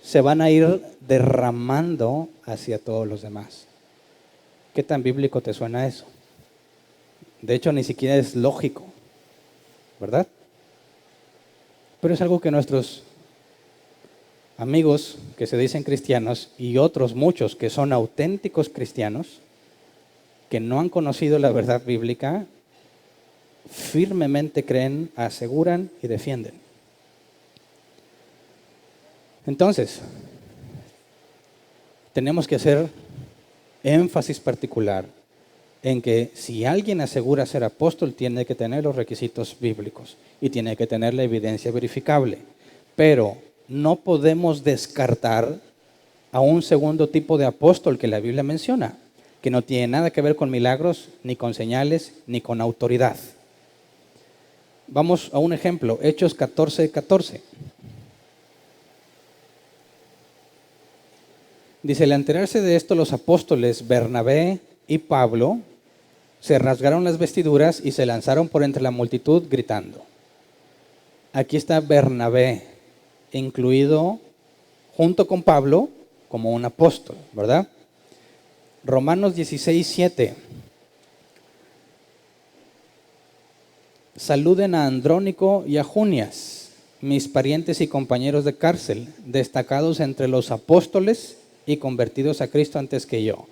Speaker 1: se van a ir derramando hacia todos los demás. ¿Qué tan bíblico te suena eso? De hecho, ni siquiera es lógico, ¿verdad? Pero es algo que nuestros amigos que se dicen cristianos y otros muchos que son auténticos cristianos, que no han conocido la verdad bíblica, firmemente creen, aseguran y defienden. Entonces, tenemos que hacer énfasis particular en que si alguien asegura ser apóstol, tiene que tener los requisitos bíblicos y tiene que tener la evidencia verificable. Pero no podemos descartar a un segundo tipo de apóstol que la Biblia menciona, que no tiene nada que ver con milagros, ni con señales, ni con autoridad. Vamos a un ejemplo, Hechos 14:14. Dice, al enterarse de esto, los apóstoles Bernabé y Pablo se rasgaron las vestiduras y se lanzaron por entre la multitud gritando. Aquí está Bernabé, incluido junto con Pablo como un apóstol, ¿verdad? Romanos 16:7. Saluden a Andrónico y a Junias, mis parientes y compañeros de cárcel, destacados entre los apóstoles y convertidos a Cristo antes que yo.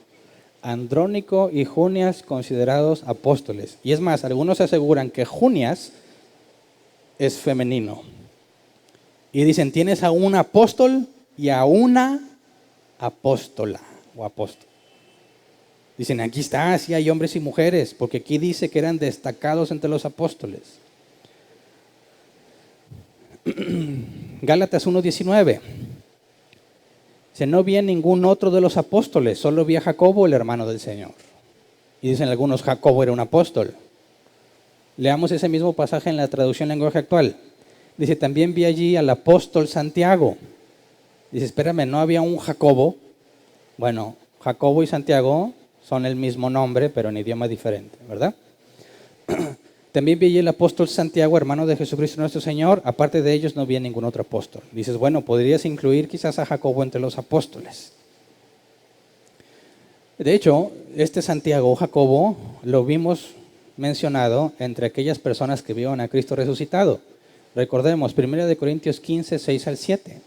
Speaker 1: Andrónico y Junias considerados apóstoles. Y es más, algunos aseguran que Junias es femenino. Y dicen, tienes a un apóstol y a una apóstola o apóstol. Dicen, aquí está, sí hay hombres y mujeres, porque aquí dice que eran destacados entre los apóstoles. Gálatas 1:19. Dice, no vi a ningún otro de los apóstoles, solo vi a Jacobo, el hermano del Señor. Y dicen algunos, Jacobo era un apóstol. Leamos ese mismo pasaje en la traducción lenguaje actual. Dice, también vi allí al apóstol Santiago. Dice, espérame, ¿no había un Jacobo? Bueno, Jacobo y Santiago son el mismo nombre, pero en idioma diferente, ¿verdad? También vi allí el apóstol Santiago, hermano de Jesucristo nuestro Señor. Aparte de ellos no vi a ningún otro apóstol. Dices, bueno, podrías incluir quizás a Jacobo entre los apóstoles. De hecho, este Santiago o Jacobo lo vimos mencionado entre aquellas personas que vieron a Cristo resucitado. Recordemos, 1 Corintios 15, 6 al 7.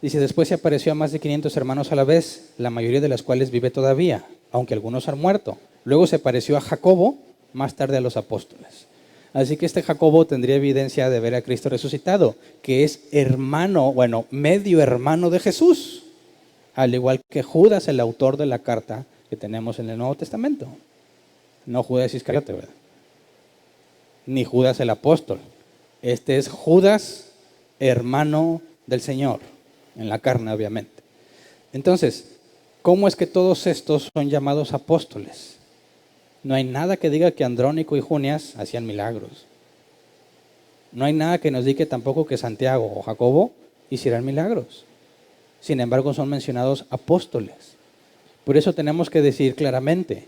Speaker 1: Dice, después se apareció a más de 500 hermanos a la vez, la mayoría de las cuales vive todavía, aunque algunos han muerto. Luego se apareció a Jacobo, más tarde a los apóstoles. Así que este Jacobo tendría evidencia de ver a Cristo resucitado, que es hermano, bueno, medio hermano de Jesús. al igual que Judas, el autor de la carta que tenemos en el Nuevo Testamento. No Judas Iscariote, ¿verdad? Ni Judas el apóstol. Este es Judas, hermano del Señor, en la carne, obviamente. Entonces, ¿cómo es que todos estos son llamados apóstoles? No hay nada que diga que Andrónico y Junias hacían milagros. No hay nada que nos diga tampoco que Santiago o Jacobo hicieran milagros. Sin embargo, son mencionados apóstoles. Por eso tenemos que decir claramente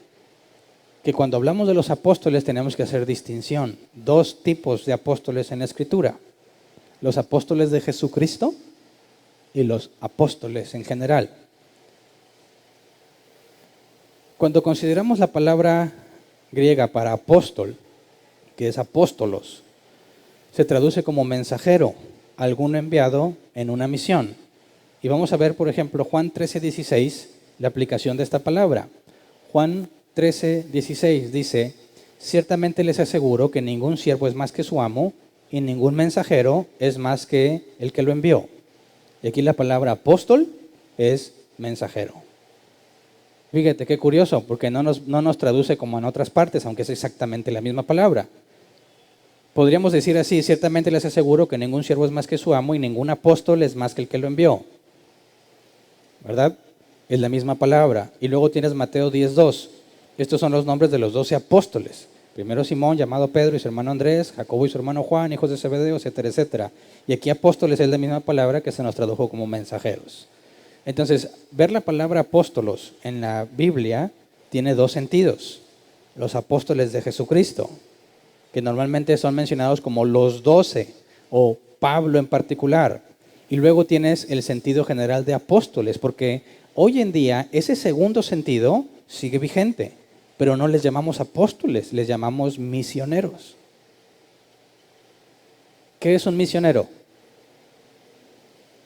Speaker 1: que cuando hablamos de los apóstoles tenemos que hacer distinción. Dos tipos de apóstoles en la Escritura. Los apóstoles de Jesucristo y los apóstoles en general. Cuando consideramos la palabra griega para apóstol, que es apóstolos, se traduce como mensajero, alguno enviado en una misión. Y vamos a ver, por ejemplo, Juan 13:16, la aplicación de esta palabra. Juan 13:16 dice: ciertamente les aseguro que ningún siervo es más que su amo, y ningún mensajero es más que el que lo envió. Y aquí la palabra apóstol es mensajero. Fíjate qué curioso, porque no nos traduce como en otras partes, aunque es exactamente la misma palabra. Podríamos decir así: ciertamente les aseguro que ningún siervo es más que su amo y ningún apóstol es más que el que lo envió. ¿Verdad? Es la misma palabra. Y luego tienes Mateo 10:2. Estos son los nombres de los 12 apóstoles. Primero Simón, llamado Pedro, y su hermano Andrés, Jacobo y su hermano Juan, hijos de Zebedeo, etcétera, etcétera. Y aquí apóstoles es la misma palabra que se nos tradujo como mensajeros. Entonces, ver la palabra apóstolos en la Biblia tiene dos sentidos. Los apóstoles de Jesucristo, que normalmente son mencionados como los 12, o Pablo en particular. Y luego tienes el sentido general de apóstoles, porque hoy en día ese segundo sentido sigue vigente, pero no les llamamos apóstoles, les llamamos misioneros. ¿Qué es un misionero?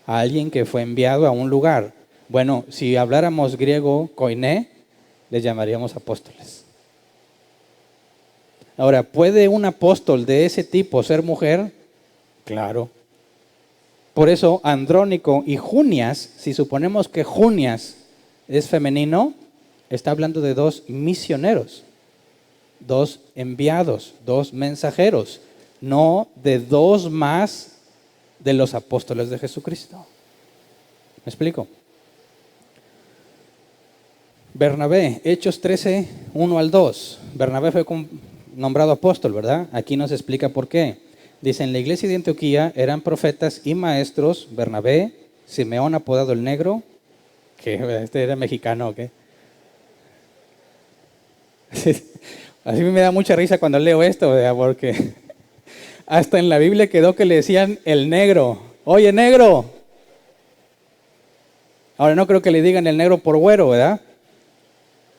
Speaker 1: A alguien que fue enviado a un lugar. Bueno, si habláramos griego koiné, les llamaríamos apóstoles. Ahora, ¿puede un apóstol de ese tipo ser mujer? Claro. Por eso, Andrónico y Junias, si suponemos que Junias es femenino, está hablando de dos misioneros, dos enviados, dos mensajeros, no de dos más de los apóstoles de Jesucristo. ¿Me explico? Bernabé, Hechos 13, 1 al 2. Bernabé fue nombrado apóstol, ¿verdad? Aquí nos explica por qué. Dice: en la iglesia de Antioquía eran profetas y maestros Bernabé, Simeón apodado el Negro, que este era mexicano, ¿o qué? Así me da mucha risa cuando leo esto, ¿verdad? Porque hasta en la Biblia quedó que le decían el negro. Oye, negro. Ahora no creo que le digan el negro por güero, ¿verdad?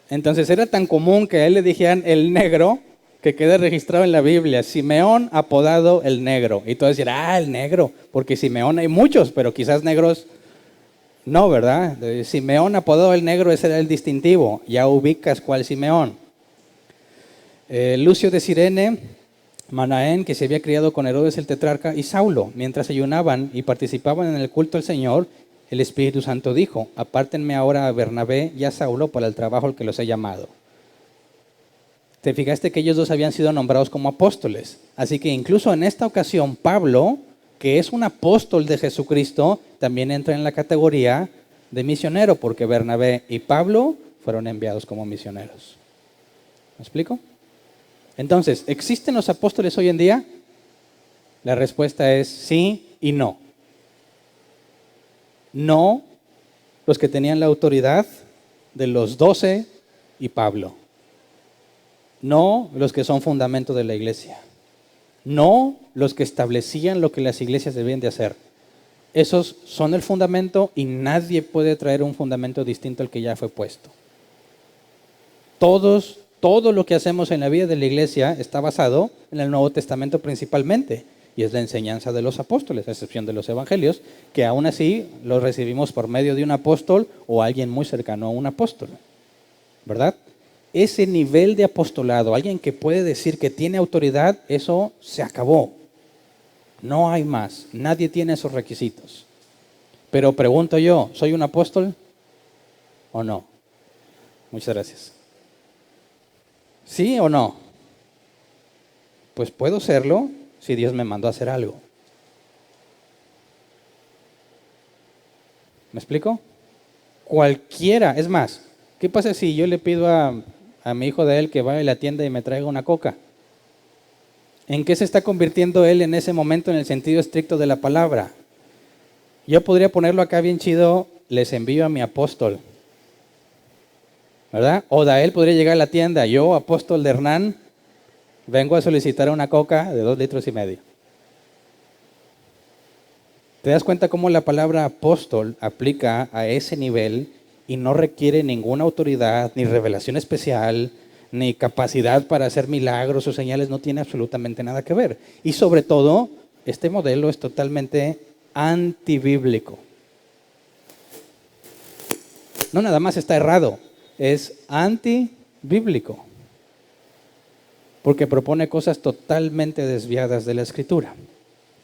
Speaker 1: Entonces era tan común que a él le dijeran el negro que queda registrado en la Biblia: Simeón apodado el Negro. Y todos decían: el negro, porque Simeón hay muchos, pero quizás negros no, ¿verdad? Simeón apodado el Negro, ese era el distintivo. Ya ubicas cuál Simeón. Lucio de Cirene, Manaén, que se había criado con Herodes el tetrarca, y Saulo, mientras ayunaban y participaban en el culto al Señor, el Espíritu Santo dijo: apártenme ahora a Bernabé y a Saulo para el trabajo al que los he llamado. Te fijaste que ellos dos habían sido nombrados como apóstoles. Así que incluso en esta ocasión, Pablo, que es un apóstol de Jesucristo, también entra en la categoría de misionero, porque Bernabé y Pablo fueron enviados como misioneros. ¿Me explico? Entonces, ¿existen los apóstoles hoy en día? La respuesta es sí y no. No los que tenían la autoridad de los 12 y Pablo. No los que son fundamento de la iglesia. No los que establecían lo que las iglesias debían de hacer. Esos son el fundamento y nadie puede traer un fundamento distinto al que ya fue puesto. Todo lo que hacemos en la vida de la iglesia está basado en el Nuevo Testamento principalmente, y es la enseñanza de los apóstoles, a excepción de los evangelios, que aún así los recibimos por medio de un apóstol o alguien muy cercano a un apóstol, ¿verdad? Ese nivel de apostolado, alguien que puede decir que tiene autoridad, eso se acabó. No hay más, nadie tiene esos requisitos. Pero pregunto yo, ¿soy un apóstol? ¿O no? Muchas gracias. ¿Sí o no? Pues puedo serlo si Dios me mandó a hacer algo. ¿Me explico? Cualquiera. Es más, ¿qué pasa si yo le pido a mi hijo de él que vaya a la tienda y me traiga una coca? ¿En qué se está convirtiendo él en ese momento en el sentido estricto de la palabra? Yo podría ponerlo acá bien chido, les envío a mi apóstol, ¿verdad? O Dael podría llegar a la tienda, yo, apóstol de Hernán, vengo a solicitar una coca de 2,5 litros. ¿Te das cuenta cómo la palabra apóstol aplica a ese nivel y no requiere ninguna autoridad, ni revelación especial, ni capacidad para hacer milagros o señales? No tiene absolutamente nada que ver. Y sobre todo, este modelo es totalmente antibíblico. No nada más está errado, es antibíblico. Porque propone cosas totalmente desviadas de la Escritura,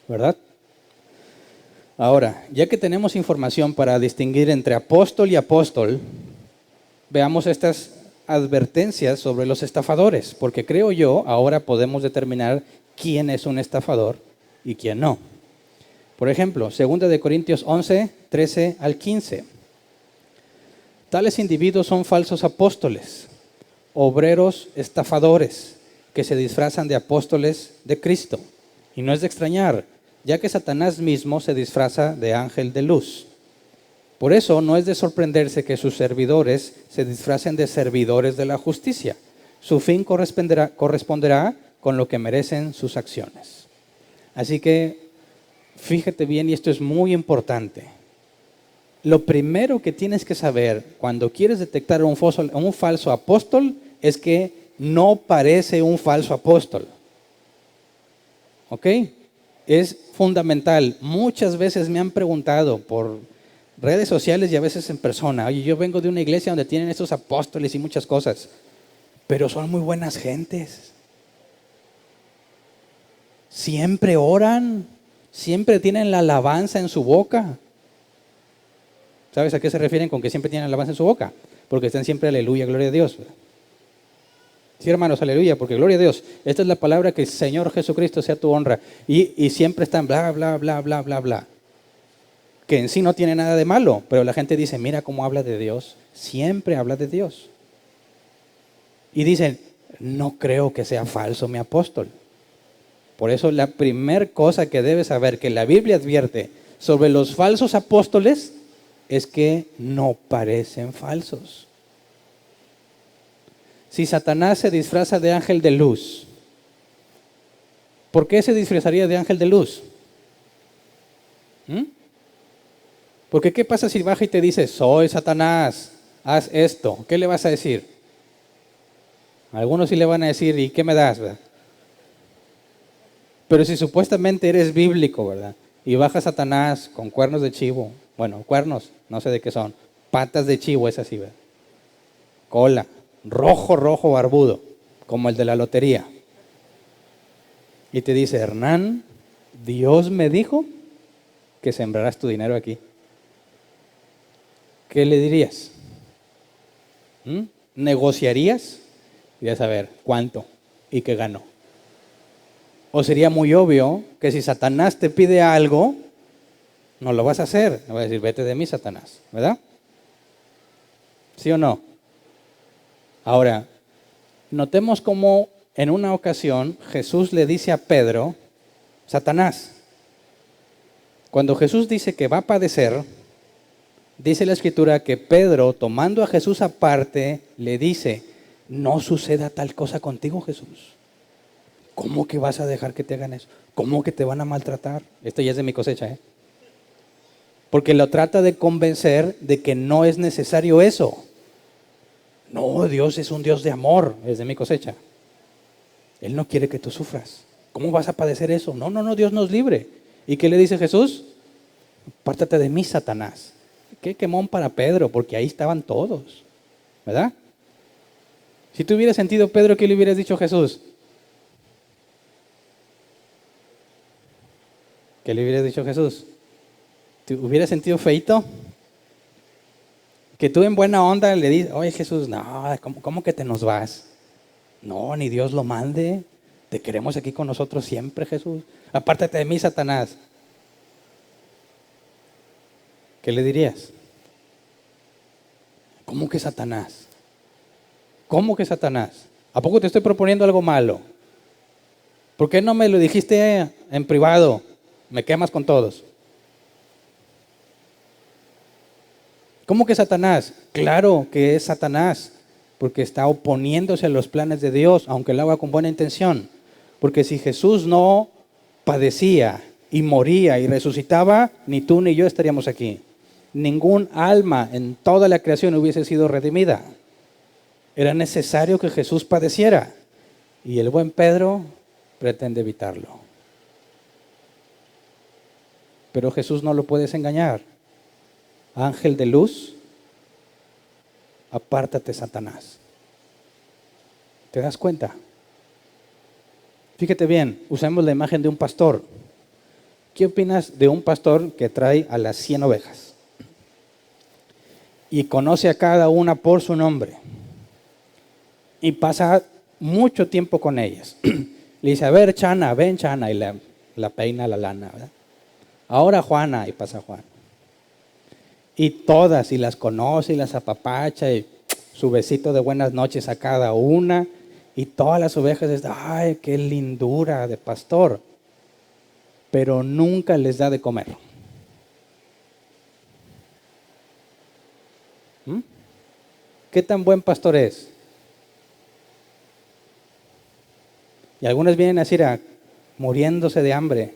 Speaker 1: ¿verdad? Ahora, ya que tenemos información para distinguir entre apóstol y apóstol, veamos estas advertencias sobre los estafadores, porque creo yo, ahora podemos determinar quién es un estafador y quién no. Por ejemplo, 2 Corintios 11, 13 al 15. Tales individuos son falsos apóstoles, obreros estafadores, que se disfrazan de apóstoles de Cristo. Y no es de extrañar, ya que Satanás mismo se disfraza de ángel de luz. Por eso no es de sorprenderse que sus servidores se disfracen de servidores de la justicia. Su fin corresponderá con lo que merecen sus acciones. Así que fíjate bien, y esto es muy importante. Lo primero que tienes que saber cuando quieres detectar un falso apóstol es que no parece un falso apóstol. ¿Ok? Es fundamental. Muchas veces me han preguntado por redes sociales y a veces en persona: oye, yo vengo de una iglesia donde tienen estos apóstoles y muchas cosas, pero son muy buenas gentes. Siempre oran, siempre tienen la alabanza en su boca. ¿Sabes a qué se refieren con que siempre tienen alabanza en su boca? Porque están siempre aleluya, gloria a Dios. Sí, hermanos, aleluya, porque gloria a Dios. Esta es la palabra que el Señor Jesucristo sea tu honra. Y siempre están bla, bla, bla, bla, bla, bla. Que en sí no tiene nada de malo, pero la gente dice: mira cómo habla de Dios. Siempre habla de Dios. Y dicen: no creo que sea falso mi apóstol. Por eso la primera cosa que debes saber que la Biblia advierte sobre los falsos apóstoles es que no parecen falsos. Si Satanás se disfraza de ángel de luz, ¿por qué se disfrazaría de ángel de luz? Porque ¿qué pasa si baja y te dice: soy Satanás, haz esto? ¿Qué le vas a decir? Algunos sí le van a decir: ¿y qué me das, verdad? Pero si supuestamente eres bíblico, ¿verdad? Y baja Satanás con cuernos de chivo, bueno, cuernos, no sé de qué son, patas de chivo, es así, ¿verdad? Cola, rojo, rojo, barbudo, como el de la lotería. Y te dice: Hernán, Dios me dijo que sembrarás tu dinero aquí. ¿Qué le dirías? ¿Negociarías? Quería saber cuánto y qué ganó. O sería muy obvio que si Satanás te pide algo, no lo vas a hacer. Le vas a decir: vete de mí, Satanás, ¿verdad? ¿Sí o no? Ahora, notemos cómo en una ocasión Jesús le dice a Pedro: Satanás. Cuando Jesús dice que va a padecer, dice la Escritura que Pedro, tomando a Jesús aparte, le dice: no suceda tal cosa contigo, Jesús. ¿Cómo que vas a dejar que te hagan eso? ¿Cómo que te van a maltratar? Esto ya es de mi cosecha, ¿eh? Porque lo trata de convencer de que no es necesario eso. No, Dios es un Dios de amor, es de mi cosecha. Él no quiere que tú sufras. ¿Cómo vas a padecer eso? No, no, no, Dios nos libre. ¿Y qué le dice Jesús? Apártate de mí, Satanás. Qué quemón para Pedro, porque ahí estaban todos, ¿verdad? Si tú hubieras sentido Pedro, ¿qué le hubieras dicho a Jesús? ¿Qué le hubieras dicho a Jesús? ¿Te hubieras sentido feito? Que tú en buena onda le dices, oye Jesús, no, ¿cómo que te nos vas? No, ni Dios lo mande. Te queremos aquí con nosotros siempre, Jesús. Apártate de mí, Satanás. ¿Qué le dirías? ¿Cómo que Satanás? ¿Cómo que Satanás? ¿A poco te estoy proponiendo algo malo? ¿Por qué no me lo dijiste en privado? Me quemas con todos. ¿Cómo que Satanás? Claro que es Satanás, porque está oponiéndose a los planes de Dios, aunque lo haga con buena intención. Porque si Jesús no padecía y moría y resucitaba, ni tú ni yo estaríamos aquí. Ningún alma en toda la creación hubiese sido redimida. Era necesario que Jesús padeciera. Y el buen Pedro pretende evitarlo. Pero Jesús no lo puedes engañar. Ángel de luz, apártate, Satanás. ¿Te das cuenta? Fíjate bien, usemos la imagen de un pastor. ¿Qué opinas de un pastor que trae a las 100 ovejas? Y conoce a cada una por su nombre. Y pasa mucho tiempo con ellas. Le dice, a ver, Chana, ven, Chana, y la peina la lana, ¿verdad? Ahora Juana, y pasa Juan. Y todas, y las conoce, y las apapacha, y su besito de buenas noches a cada una. Y todas las ovejas dicen, ay, qué lindura de pastor. Pero nunca les da de comer. ¿Mm? ¿Qué tan buen pastor es? Y algunos vienen así muriéndose de hambre.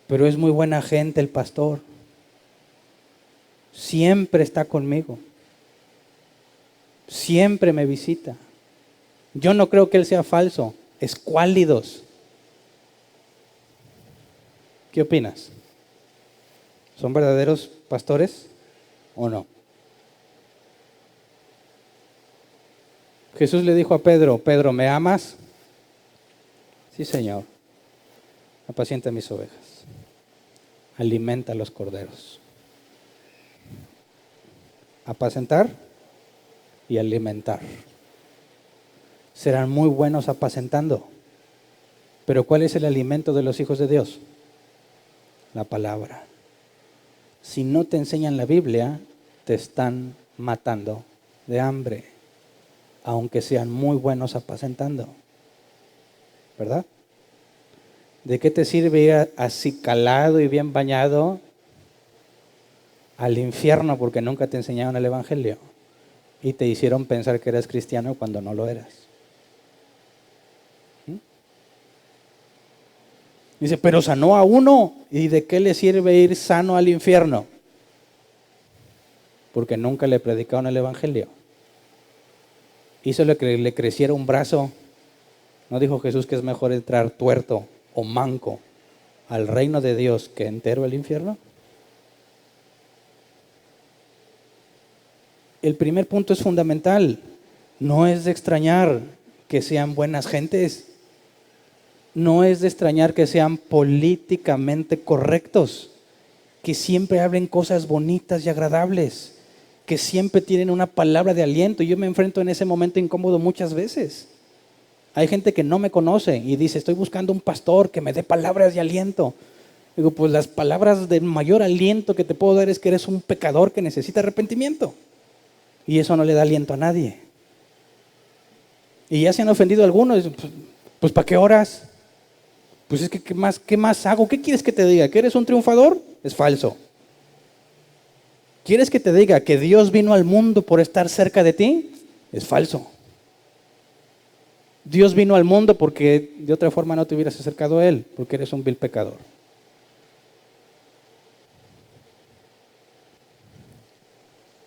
Speaker 1: Pero es muy buena gente el pastor. Siempre está conmigo. Siempre me visita. Yo no creo que él sea falso. Escuálidos. ¿Qué opinas? ¿Son verdaderos pastores o no? Jesús le dijo a Pedro, Pedro, ¿me amas? Sí, Señor. Apacienta mis ovejas. Alimenta a los corderos. Apacentar y alimentar. Serán muy buenos apacentando. Pero ¿cuál es el alimento de los hijos de Dios? La palabra. Si no te enseñan la Biblia, te están matando de hambre, aunque sean muy buenos apacentando. ¿Verdad? ¿De qué te sirve ir acicalado y bien bañado al infierno porque nunca te enseñaron el Evangelio y te hicieron pensar que eras cristiano cuando no lo eras? Dice, pero sanó a uno. ¿Y de qué le sirve ir sano al infierno? Porque nunca le predicaron el Evangelio. Hizo lo que le creciera un brazo. ¿No dijo Jesús que es mejor entrar tuerto o manco al reino de Dios que entero al infierno? El primer punto es fundamental. No es de extrañar que sean buenas gentes. No es de extrañar que sean políticamente correctos, que siempre hablen cosas bonitas y agradables, que siempre tienen una palabra de aliento. Yo me enfrento en ese momento incómodo muchas veces. Hay gente que no me conoce y dice, estoy buscando un pastor que me dé palabras de aliento. Digo, pues las palabras de mayor aliento que te puedo dar es que eres un pecador que necesita arrepentimiento. Y eso no le da aliento a nadie. Y ya se han ofendido algunos. Pues ¿para qué oras? Pues es que ¿qué más hago? ¿Qué quieres que te diga? ¿Que eres un triunfador? Es falso. ¿Quieres que te diga que Dios vino al mundo por estar cerca de ti? Es falso. Dios vino al mundo porque de otra forma no te hubieras acercado a Él, porque eres un vil pecador.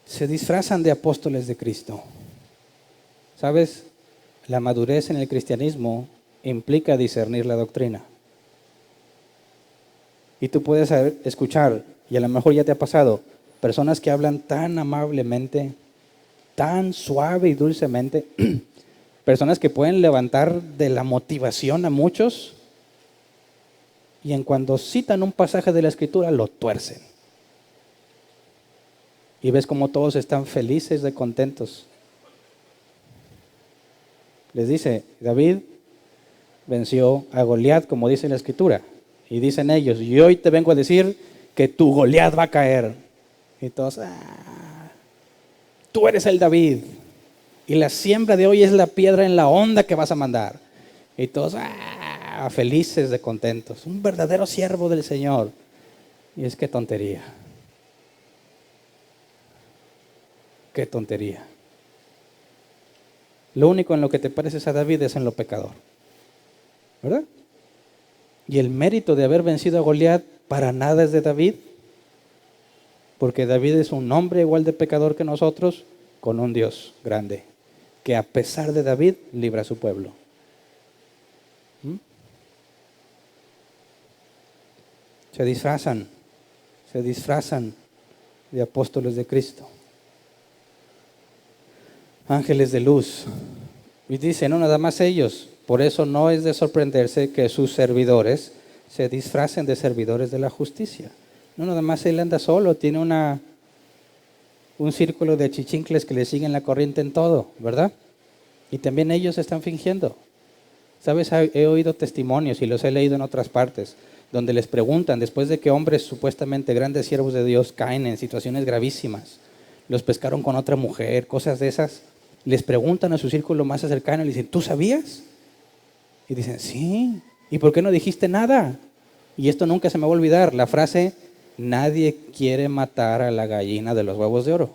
Speaker 1: Se disfrazan de apóstoles de Cristo. ¿Sabes? La madurez en el cristianismo implica discernir la doctrina. Y tú puedes escuchar, y a lo mejor ya te ha pasado, personas que hablan tan amablemente, tan suave y dulcemente, personas que pueden levantar de la motivación a muchos, y en cuando citan un pasaje de la Escritura lo tuercen. y ves cómo todos están felices de contentos. Les dice, David venció a Goliat, como dice la Escritura. Y dicen ellos, y hoy te vengo a decir que tu Goliat va a caer. Y todos, tú eres el David. Y la siembra de hoy es la piedra en la honda que vas a mandar. Y todos, felices de contentos. Un verdadero siervo del Señor. Y es que tontería. Qué tontería. Lo único en lo que te pareces a David es en lo pecador. ¿Verdad? Y el mérito de haber vencido a Goliat para nada es de David. Porque David es un hombre igual de pecador que nosotros, con un Dios grande, que a pesar de David libra a su pueblo. Se disfrazan de apóstoles de Cristo. Ángeles de luz. Y dice, no nada más ellos. Por eso no es de sorprenderse que sus servidores se disfracen de servidores de la justicia. No nada más él anda solo, tiene un círculo de chichincles que le siguen la corriente en todo, ¿verdad? Y también ellos están fingiendo. ¿Sabes? He oído testimonios y los he leído en otras partes, donde les preguntan, después de que hombres supuestamente grandes siervos de Dios caen en situaciones gravísimas, los pescaron con otra mujer, cosas de esas, les preguntan a su círculo más cercano y le dicen, ¿tú sabías? Y dicen, sí. ¿Y por qué no dijiste nada? Y esto nunca se me va a olvidar, la frase, nadie quiere matar a la gallina de los huevos de oro.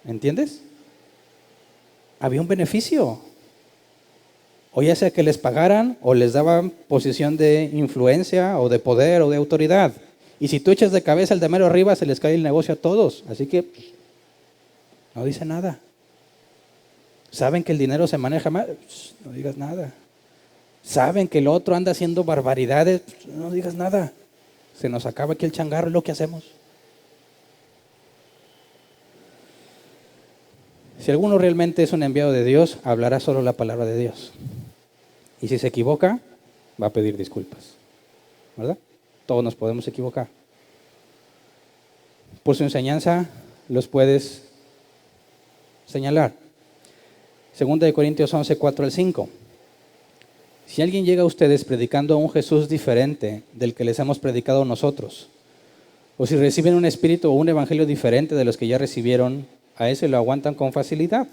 Speaker 1: ¿Entiendes? Había un beneficio. O ya sea que les pagaran o les daban posición de influencia o de poder o de autoridad. Y si tú echas de cabeza al de mero arriba, se les cae el negocio a todos. Así que no dice nada. ¿Saben que el dinero se maneja mal? No digas nada. ¿Saben que el otro anda haciendo barbaridades? No digas nada. Se nos acaba aquí el changarro, lo que hacemos. Si alguno realmente es un enviado de Dios, hablará solo la palabra de Dios. Y si se equivoca, va a pedir disculpas. ¿Verdad? Todos nos podemos equivocar. Por su enseñanza los puedes señalar. 2 Corintios 11, 4 al 5. Si alguien llega a ustedes predicando a un Jesús diferente del que les hemos predicado nosotros, o si reciben un espíritu o un evangelio diferente de los que ya recibieron, a ese lo aguantan con facilidad.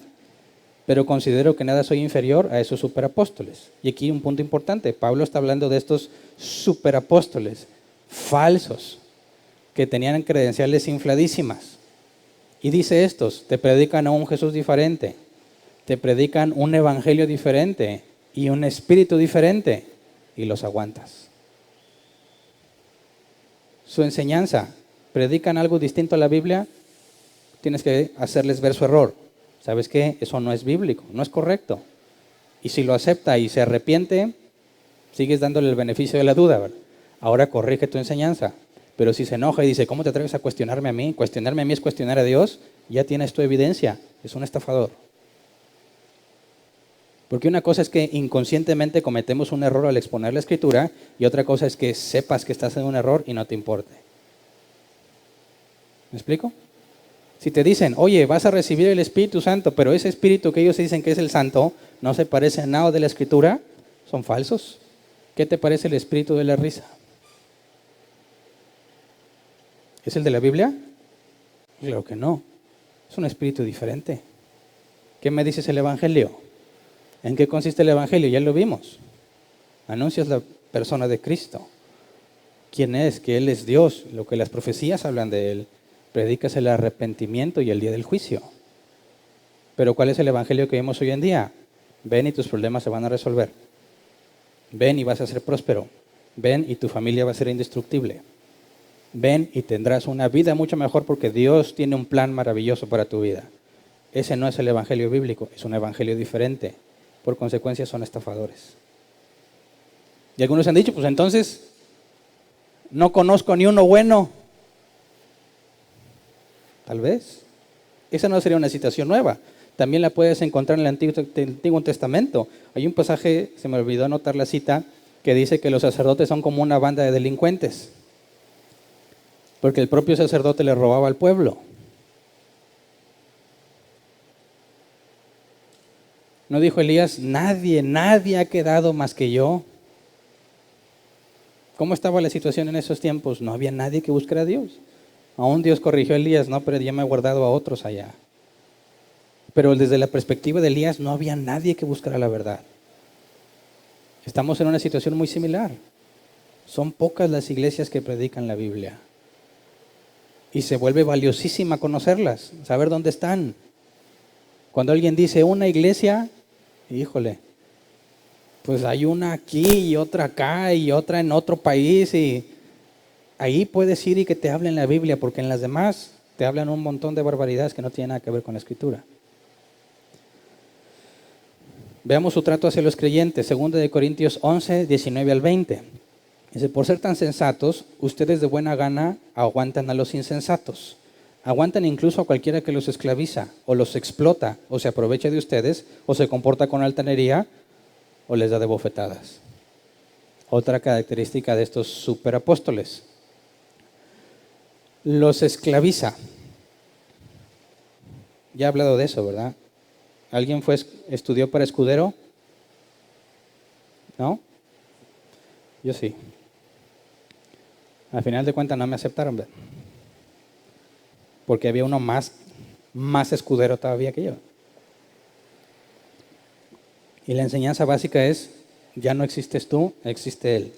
Speaker 1: Pero considero que nada soy inferior a esos superapóstoles. Y aquí un punto importante. Pablo está hablando de estos superapóstoles falsos que tenían credenciales infladísimas. Y dice estos, te predican a un Jesús diferente, te predican un evangelio diferente y un espíritu diferente y los aguantas. Su enseñanza, predican algo distinto a la Biblia, tienes que hacerles ver su error. ¿Sabes qué? Eso no es bíblico, no es correcto. Y si lo acepta y se arrepiente, sigues dándole el beneficio de la duda, ¿verdad? Ahora corrige tu enseñanza. Pero si se enoja y dice, ¿cómo te atreves a cuestionarme a mí? Cuestionarme a mí es cuestionar a Dios. Ya tienes tu evidencia. Es un estafador. Porque una cosa es que inconscientemente cometemos un error al exponer la Escritura y otra cosa es que sepas que estás en un error y no te importe. ¿Me explico? Si te dicen, oye, vas a recibir el Espíritu Santo, pero ese Espíritu que ellos dicen que es el Santo no se parece a nada de la Escritura, son falsos. ¿Qué te parece el espíritu de la risa? ¿Es el de la Biblia? Claro que no. Es un espíritu diferente. ¿Qué me dices el Evangelio? ¿En qué consiste el Evangelio? Ya lo vimos. Anuncias la persona de Cristo. ¿Quién es? Que Él es Dios. Lo que las profecías hablan de Él. Predicas el arrepentimiento y el día del juicio. Pero ¿cuál es el Evangelio que vemos hoy en día? Ven y tus problemas se van a resolver. Ven y vas a ser próspero. Ven y tu familia va a ser indestructible. Ven y tendrás una vida mucho mejor porque Dios tiene un plan maravilloso para tu vida. Ese no es el Evangelio bíblico, es un Evangelio diferente. Por consecuencia son estafadores. Y algunos han dicho, pues entonces no conozco ni uno bueno. Tal vez. Esa no sería una citación nueva. También la puedes encontrar en el Antiguo Testamento. Hay un pasaje, se me olvidó anotar la cita, que dice que los sacerdotes son como una banda de delincuentes. porque el propio sacerdote le robaba al pueblo. ¿No dijo Elías, nadie ha quedado más que yo? ¿Cómo estaba la situación en esos tiempos? No había nadie que buscara a Dios. Aún Dios corrigió a Elías, no, pero ya me ha guardado a otros allá. Pero desde la perspectiva de Elías no había nadie que buscara la verdad. Estamos en una situación muy similar. Son pocas las iglesias que predican la Biblia. Y se vuelve valiosísima conocerlas, saber dónde están. Cuando alguien dice una iglesia, híjole, pues hay una aquí y otra acá y otra en otro país, y ahí puedes ir y que te hablen la Biblia, porque en las demás te hablan un montón de barbaridades que no tienen nada que ver con la Escritura. Veamos su trato hacia los creyentes, 2 Corintios 11, 19 al 20. Dice, por ser tan sensatos, ustedes de buena gana aguantan a los insensatos. Aguantan incluso a cualquiera que los esclaviza, o los explota, o se aprovecha de ustedes, o se comporta con altanería, o les da de bofetadas. Otra característica de estos superapóstoles. Los esclaviza. Ya he hablado de eso, ¿verdad? ¿Alguien estudió para escudero? ¿No? Yo sí. Al final de cuentas no me aceptaron, ¿verdad? Porque había uno más escudero todavía que yo. Y la enseñanza básica es, ya no existes tú, existe Él.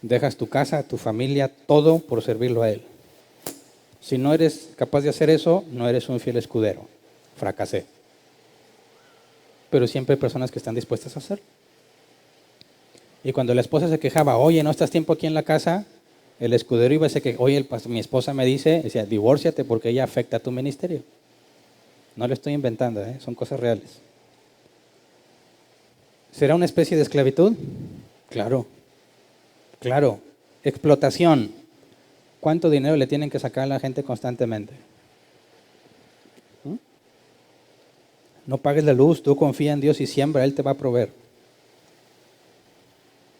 Speaker 1: Dejas tu casa, tu familia, todo por servirlo a Él. Si no eres capaz de hacer eso, no eres un fiel escudero. Fracasé. Pero siempre hay personas que están dispuestas a hacerlo. Y cuando la esposa se quejaba, oye, ¿no estás tiempo aquí en la casa? El escudero iba a decir que, oye, mi esposa me dice, decía, divórciate porque ella afecta a tu ministerio. No lo estoy inventando, son cosas reales. ¿Será una especie de esclavitud? Claro. Explotación. ¿Cuánto dinero le tienen que sacar a la gente constantemente? No pagues la luz, tú confía en Dios y siembra, Él te va a proveer.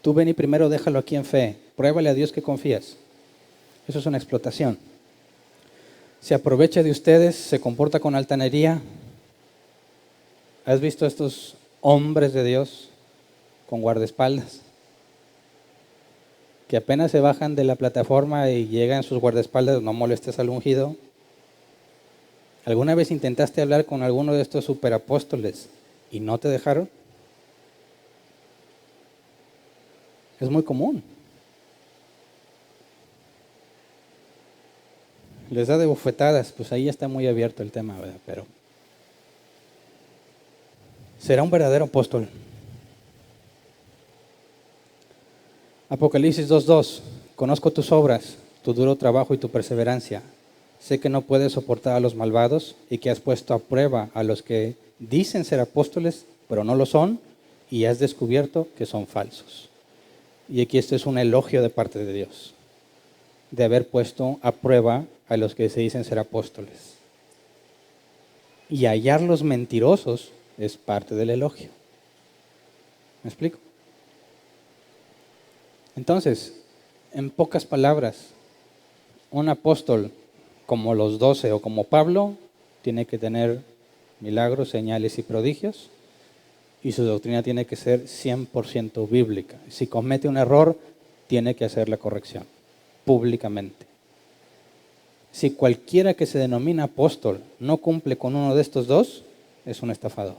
Speaker 1: Tú ven y primero déjalo aquí en fe. Pruébale a Dios que confías. Eso es una explotación. Se aprovecha de ustedes, se comporta con altanería. ¿Has visto a estos hombres de Dios con guardaespaldas? Que apenas se bajan de la plataforma y llegan sus guardaespaldas, no molestes al ungido. ¿Alguna vez intentaste hablar con alguno de estos superapóstoles y no te dejaron? Es muy común. Les da de bofetadas, pues ahí está muy abierto el tema, ¿verdad? Pero será un verdadero apóstol. Apocalipsis 2:2. Conozco tus obras, tu duro trabajo y tu perseverancia. Sé que no puedes soportar a los malvados y que has puesto a prueba a los que dicen ser apóstoles, pero no lo son, y has descubierto que son falsos. Y aquí esto es un elogio de parte de Dios, de haber puesto a prueba a los que se dicen ser apóstoles. Y hallarlos mentirosos es parte del elogio. ¿Me explico? Entonces, en pocas palabras, un apóstol como los 12 o como Pablo tiene que tener milagros, señales y prodigios, y su doctrina tiene que ser 100% bíblica. Si comete un error, tiene que hacer la corrección públicamente. Si cualquiera que se denomina apóstol no cumple con uno de estos dos, es un estafador.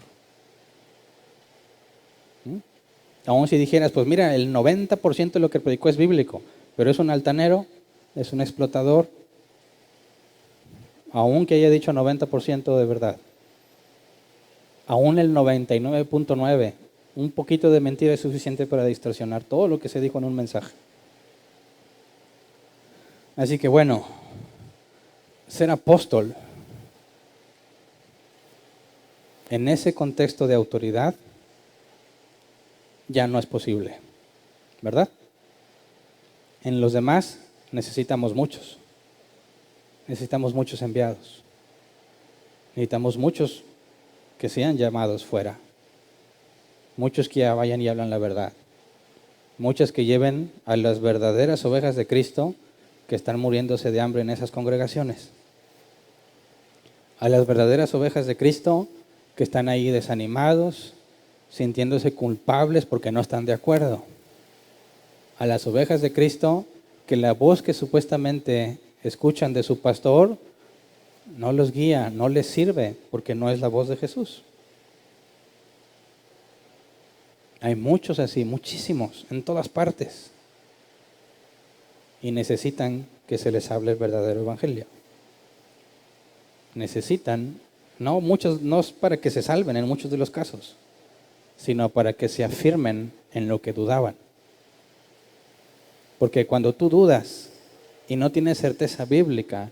Speaker 1: Aún si dijeras, pues mira, el 90% de lo que predicó es bíblico, pero es un altanero, es un explotador, aún que haya dicho 90% de verdad. Aún el 99.9%, un poquito de mentira es suficiente para distorsionar todo lo que se dijo en un mensaje. Así que bueno, ser apóstol en ese contexto de autoridad ya no es posible, ¿verdad? En los demás necesitamos muchos enviados, necesitamos muchos que sean llamados fuera, muchos que ya vayan y hablan la verdad, muchos que lleven a las verdaderas ovejas de Cristo que están muriéndose de hambre en esas congregaciones. A las verdaderas ovejas de Cristo que están ahí desanimados, sintiéndose culpables porque no están de acuerdo. A las ovejas de Cristo que la voz que supuestamente escuchan de su pastor no los guía, no les sirve, porque no es la voz de Jesús. Hay muchos así, muchísimos, en todas partes. Y necesitan que se les hable el verdadero evangelio. Necesitan, no es para que se salven en muchos de los casos, sino para que se afirmen en lo que dudaban. Porque cuando tú dudas y no tienes certeza bíblica,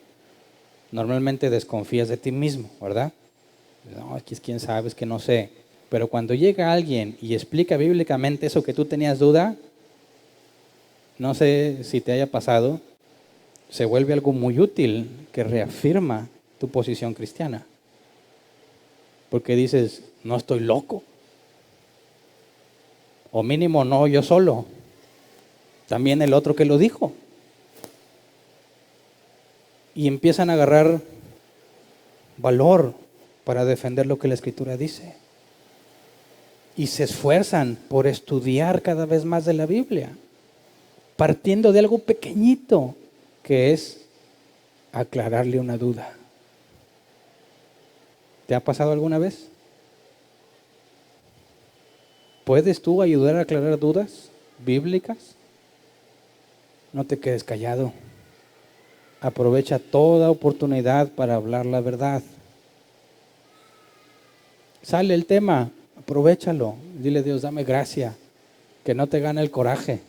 Speaker 1: normalmente desconfías de ti mismo, ¿verdad? No, aquí es quién sabe, es que no sé. Pero cuando llega alguien y explica bíblicamente eso que tú tenías duda, no sé si te haya pasado, se vuelve algo muy útil que reafirma tu posición cristiana. Porque dices, no estoy loco. O mínimo no yo solo. También el otro que lo dijo. Y empiezan a agarrar valor para defender lo que la Escritura dice. Y se esfuerzan por estudiar cada vez más de la Biblia, partiendo de algo pequeñito, que es aclararle una duda. ¿Te ha pasado alguna vez? ¿Puedes tú ayudar a aclarar dudas bíblicas? No te quedes callado. Aprovecha toda oportunidad para hablar la verdad. Sale el tema, aprovéchalo. Dile a Dios, dame gracia. Que no te gane el coraje.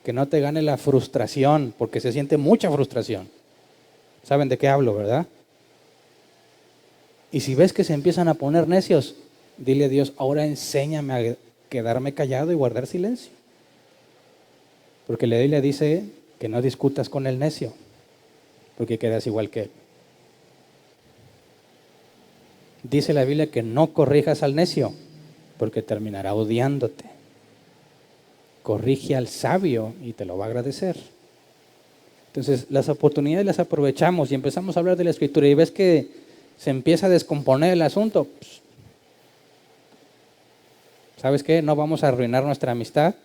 Speaker 1: Que no te gane la frustración, porque se siente mucha frustración. ¿Saben de qué hablo, verdad? Y si ves que se empiezan a poner necios, dile a Dios, ahora enséñame a quedarme callado y guardar silencio. Porque la Biblia dice que no discutas con el necio, porque quedas igual que él. Dice la Biblia que no corrijas al necio, porque terminará odiándote. Corrige al sabio y te lo va a agradecer. Entonces, las oportunidades las aprovechamos y empezamos a hablar de la Escritura y ves que se empieza a descomponer el asunto. ¿Sabes qué? No vamos a arruinar nuestra amistad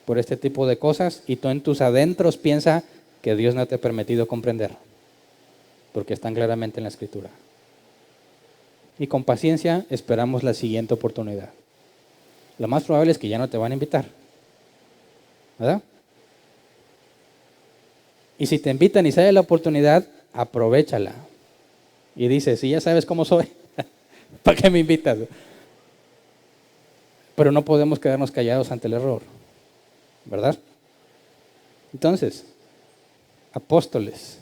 Speaker 1: por este tipo de cosas y tú en tus adentros piensa que Dios no te ha permitido comprender, porque están claramente en la Escritura. Y con paciencia esperamos la siguiente oportunidad. Lo más probable es que ya no te van a invitar, ¿verdad? Y si te invitan y sale la oportunidad, aprovéchala. Y dices, si ya sabes cómo soy, ¿para qué me invitas? Pero no podemos quedarnos callados ante el error, ¿verdad? Entonces, apóstoles,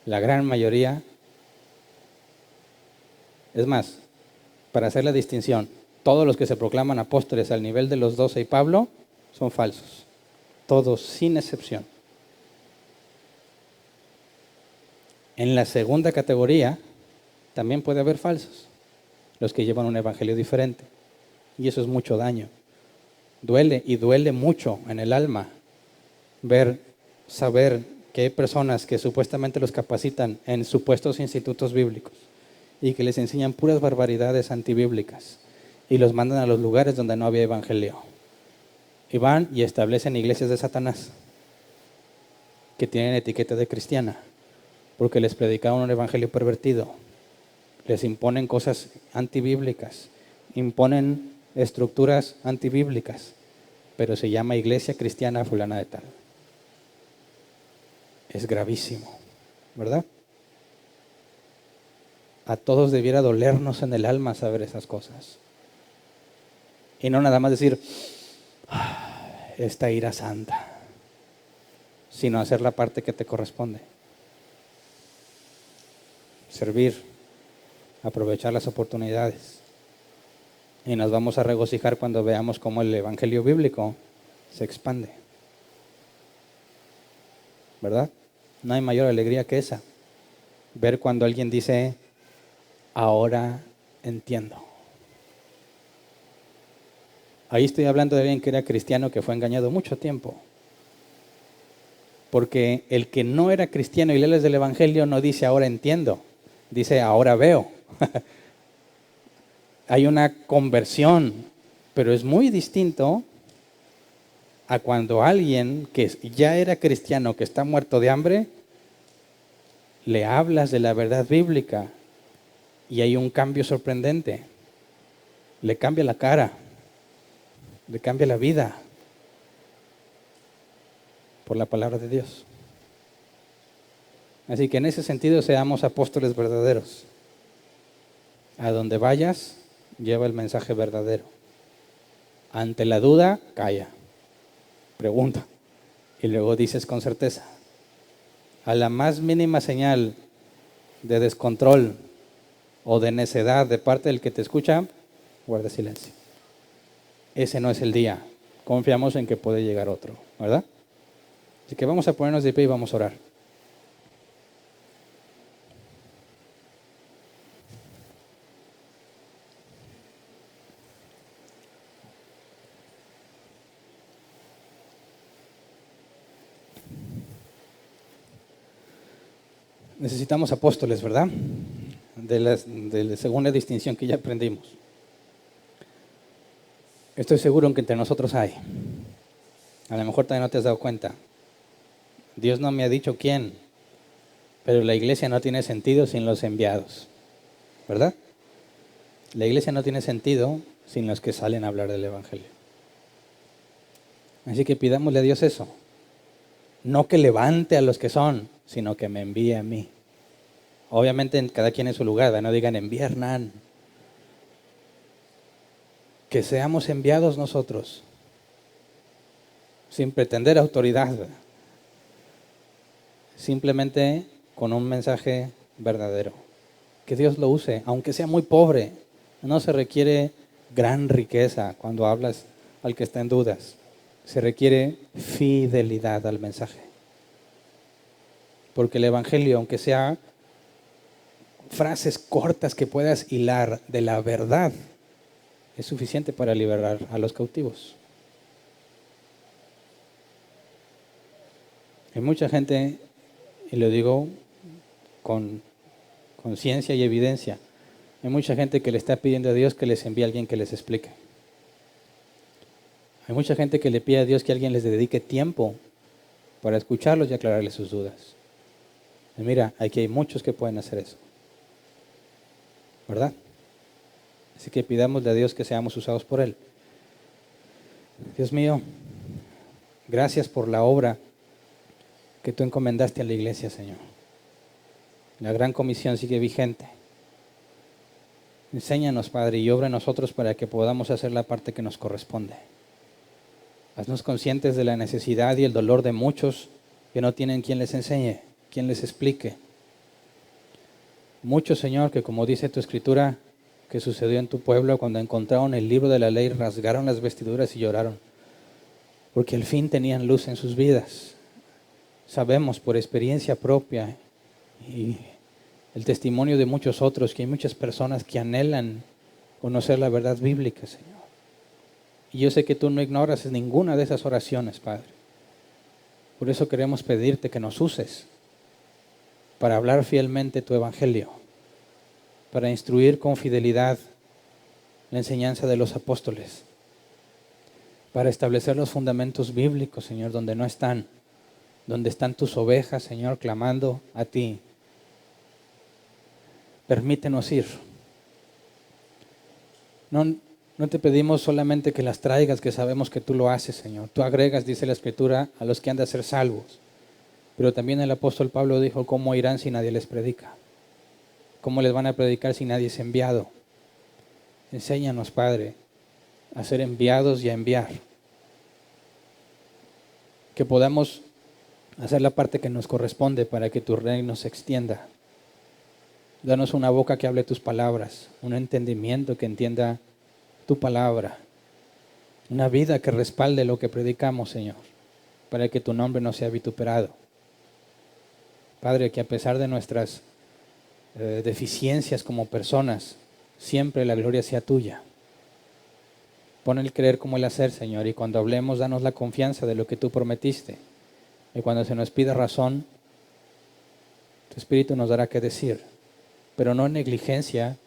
Speaker 1: la gran mayoría, es más, para hacer la distinción, todos los que se proclaman apóstoles al nivel de los 12 y Pablo son falsos, todos sin excepción. En la segunda categoría también puede haber falsos, los que llevan un evangelio diferente, y eso es mucho daño. Duele y duele mucho en el alma saber que hay personas que supuestamente los capacitan en supuestos institutos bíblicos y que les enseñan puras barbaridades antibíblicas y los mandan a los lugares donde no había evangelio. Y van y establecen iglesias de Satanás que tienen etiqueta de cristiana porque les predicaron un evangelio pervertido. Les imponen cosas antibíblicas, imponen estructuras antibíblicas, pero se llama Iglesia Cristiana Fulana de Tal. Es gravísimo, ¿verdad? A todos debiera dolernos en el alma saber esas cosas. Y no nada más decir, esta ira santa, sino hacer la parte que te corresponde. Servir, aprovechar las oportunidades. Y nos vamos a regocijar cuando veamos cómo el evangelio bíblico se expande. ¿Verdad? No hay mayor alegría que esa. Ver cuando alguien dice, ahora entiendo. Ahí estoy hablando de alguien que era cristiano que fue engañado mucho tiempo. Porque el que no era cristiano y lees del Evangelio no dice ahora entiendo, dice ahora veo. Hay una conversión, pero es muy distinto a cuando alguien que ya era cristiano, que está muerto de hambre, le hablas de la verdad bíblica y hay un cambio sorprendente. Le cambia la cara, le cambia la vida por la palabra de Dios. Así que en ese sentido seamos apóstoles verdaderos. A donde vayas, lleva el mensaje verdadero. Ante la duda, calla, pregunta y luego dices con certeza. A la más mínima señal de descontrol o de necedad de parte del que te escucha, guarda silencio. Ese no es el día. Confiamos en que puede llegar otro, ¿verdad? Así que vamos a ponernos de pie y vamos a orar. Necesitamos apóstoles, ¿verdad? De la segunda distinción que ya aprendimos. Estoy seguro que entre nosotros hay. A lo mejor todavía no te has dado cuenta. Dios no me ha dicho quién, pero la iglesia no tiene sentido sin los enviados, ¿verdad? La iglesia no tiene sentido sin los que salen a hablar del Evangelio. Así que pidámosle a Dios eso. No que levante a los que son, sino que me envíe a mí. Obviamente cada quien en su lugar, no digan envía a Hernán. Que seamos enviados nosotros, sin pretender autoridad, simplemente con un mensaje verdadero. Que Dios lo use, aunque sea muy pobre. No se requiere gran riqueza cuando hablas al que está en dudas. Se requiere fidelidad al mensaje. Porque el Evangelio, aunque sea frases cortas que puedas hilar de la verdad, es suficiente para liberar a los cautivos. Hay mucha gente, y lo digo con ciencia y evidencia, hay mucha gente que le está pidiendo a Dios que les envíe a alguien que les explique. Hay mucha gente que le pide a Dios que alguien les dedique tiempo para escucharlos y aclararles sus dudas. Y mira, aquí hay muchos que pueden hacer eso, ¿verdad? Así que pidámosle a Dios que seamos usados por Él. Dios mío, gracias por la obra que tú encomendaste a la iglesia, Señor. La gran comisión sigue vigente. Enséñanos, Padre, y obra en nosotros para que podamos hacer la parte que nos corresponde. Haznos conscientes de la necesidad y el dolor de muchos que no tienen quien les enseñe, quien les explique. Muchos, Señor, que como dice tu Escritura, que sucedió en tu pueblo cuando encontraron el libro de la ley, rasgaron las vestiduras y lloraron, porque al fin tenían luz en sus vidas. Sabemos por experiencia propia y el testimonio de muchos otros que hay muchas personas que anhelan conocer la verdad bíblica, Señor. Y yo sé que tú no ignoras ninguna de esas oraciones, Padre. Por eso queremos pedirte que nos uses para hablar fielmente tu evangelio, para instruir con fidelidad la enseñanza de los apóstoles, para establecer los fundamentos bíblicos, Señor, donde no están, donde están tus ovejas, Señor, clamando a ti. Permítenos ir. No te pedimos solamente que las traigas, que sabemos que tú lo haces, Señor. Tú agregas, dice la Escritura, a los que han de ser salvos. Pero también el apóstol Pablo dijo, ¿cómo irán si nadie les predica? ¿Cómo les van a predicar si nadie es enviado? Enséñanos, Padre, a ser enviados y a enviar. Que podamos hacer la parte que nos corresponde para que tu reino se extienda. Danos una boca que hable tus palabras, un entendimiento que entienda tu palabra, una vida que respalde lo que predicamos, Señor, para que tu nombre no sea vituperado. Padre, que a pesar de nuestras deficiencias como personas, siempre la gloria sea tuya. Pon el creer como el hacer, Señor, y cuando hablemos, danos la confianza de lo que tú prometiste. Y cuando se nos pida razón, tu Espíritu nos dará que decir, pero no en negligencia,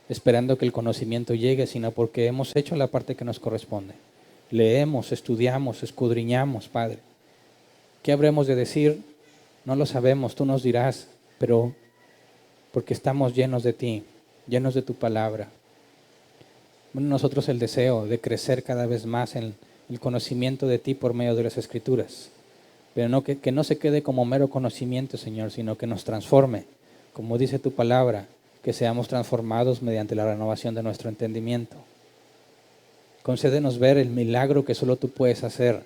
Speaker 1: esperando que el conocimiento llegue, sino porque hemos hecho la parte que nos corresponde. Leemos, estudiamos, escudriñamos, Padre. ¿Qué habremos de decir? No lo sabemos, tú nos dirás, pero porque estamos llenos de ti, llenos de tu palabra. Bueno, nosotros el deseo de crecer cada vez más en el conocimiento de ti por medio de las Escrituras. Pero no que no se quede como mero conocimiento, Señor, sino que nos transforme, como dice tu palabra, que seamos transformados mediante la renovación de nuestro entendimiento. Concédenos ver el milagro que solo tú puedes hacer,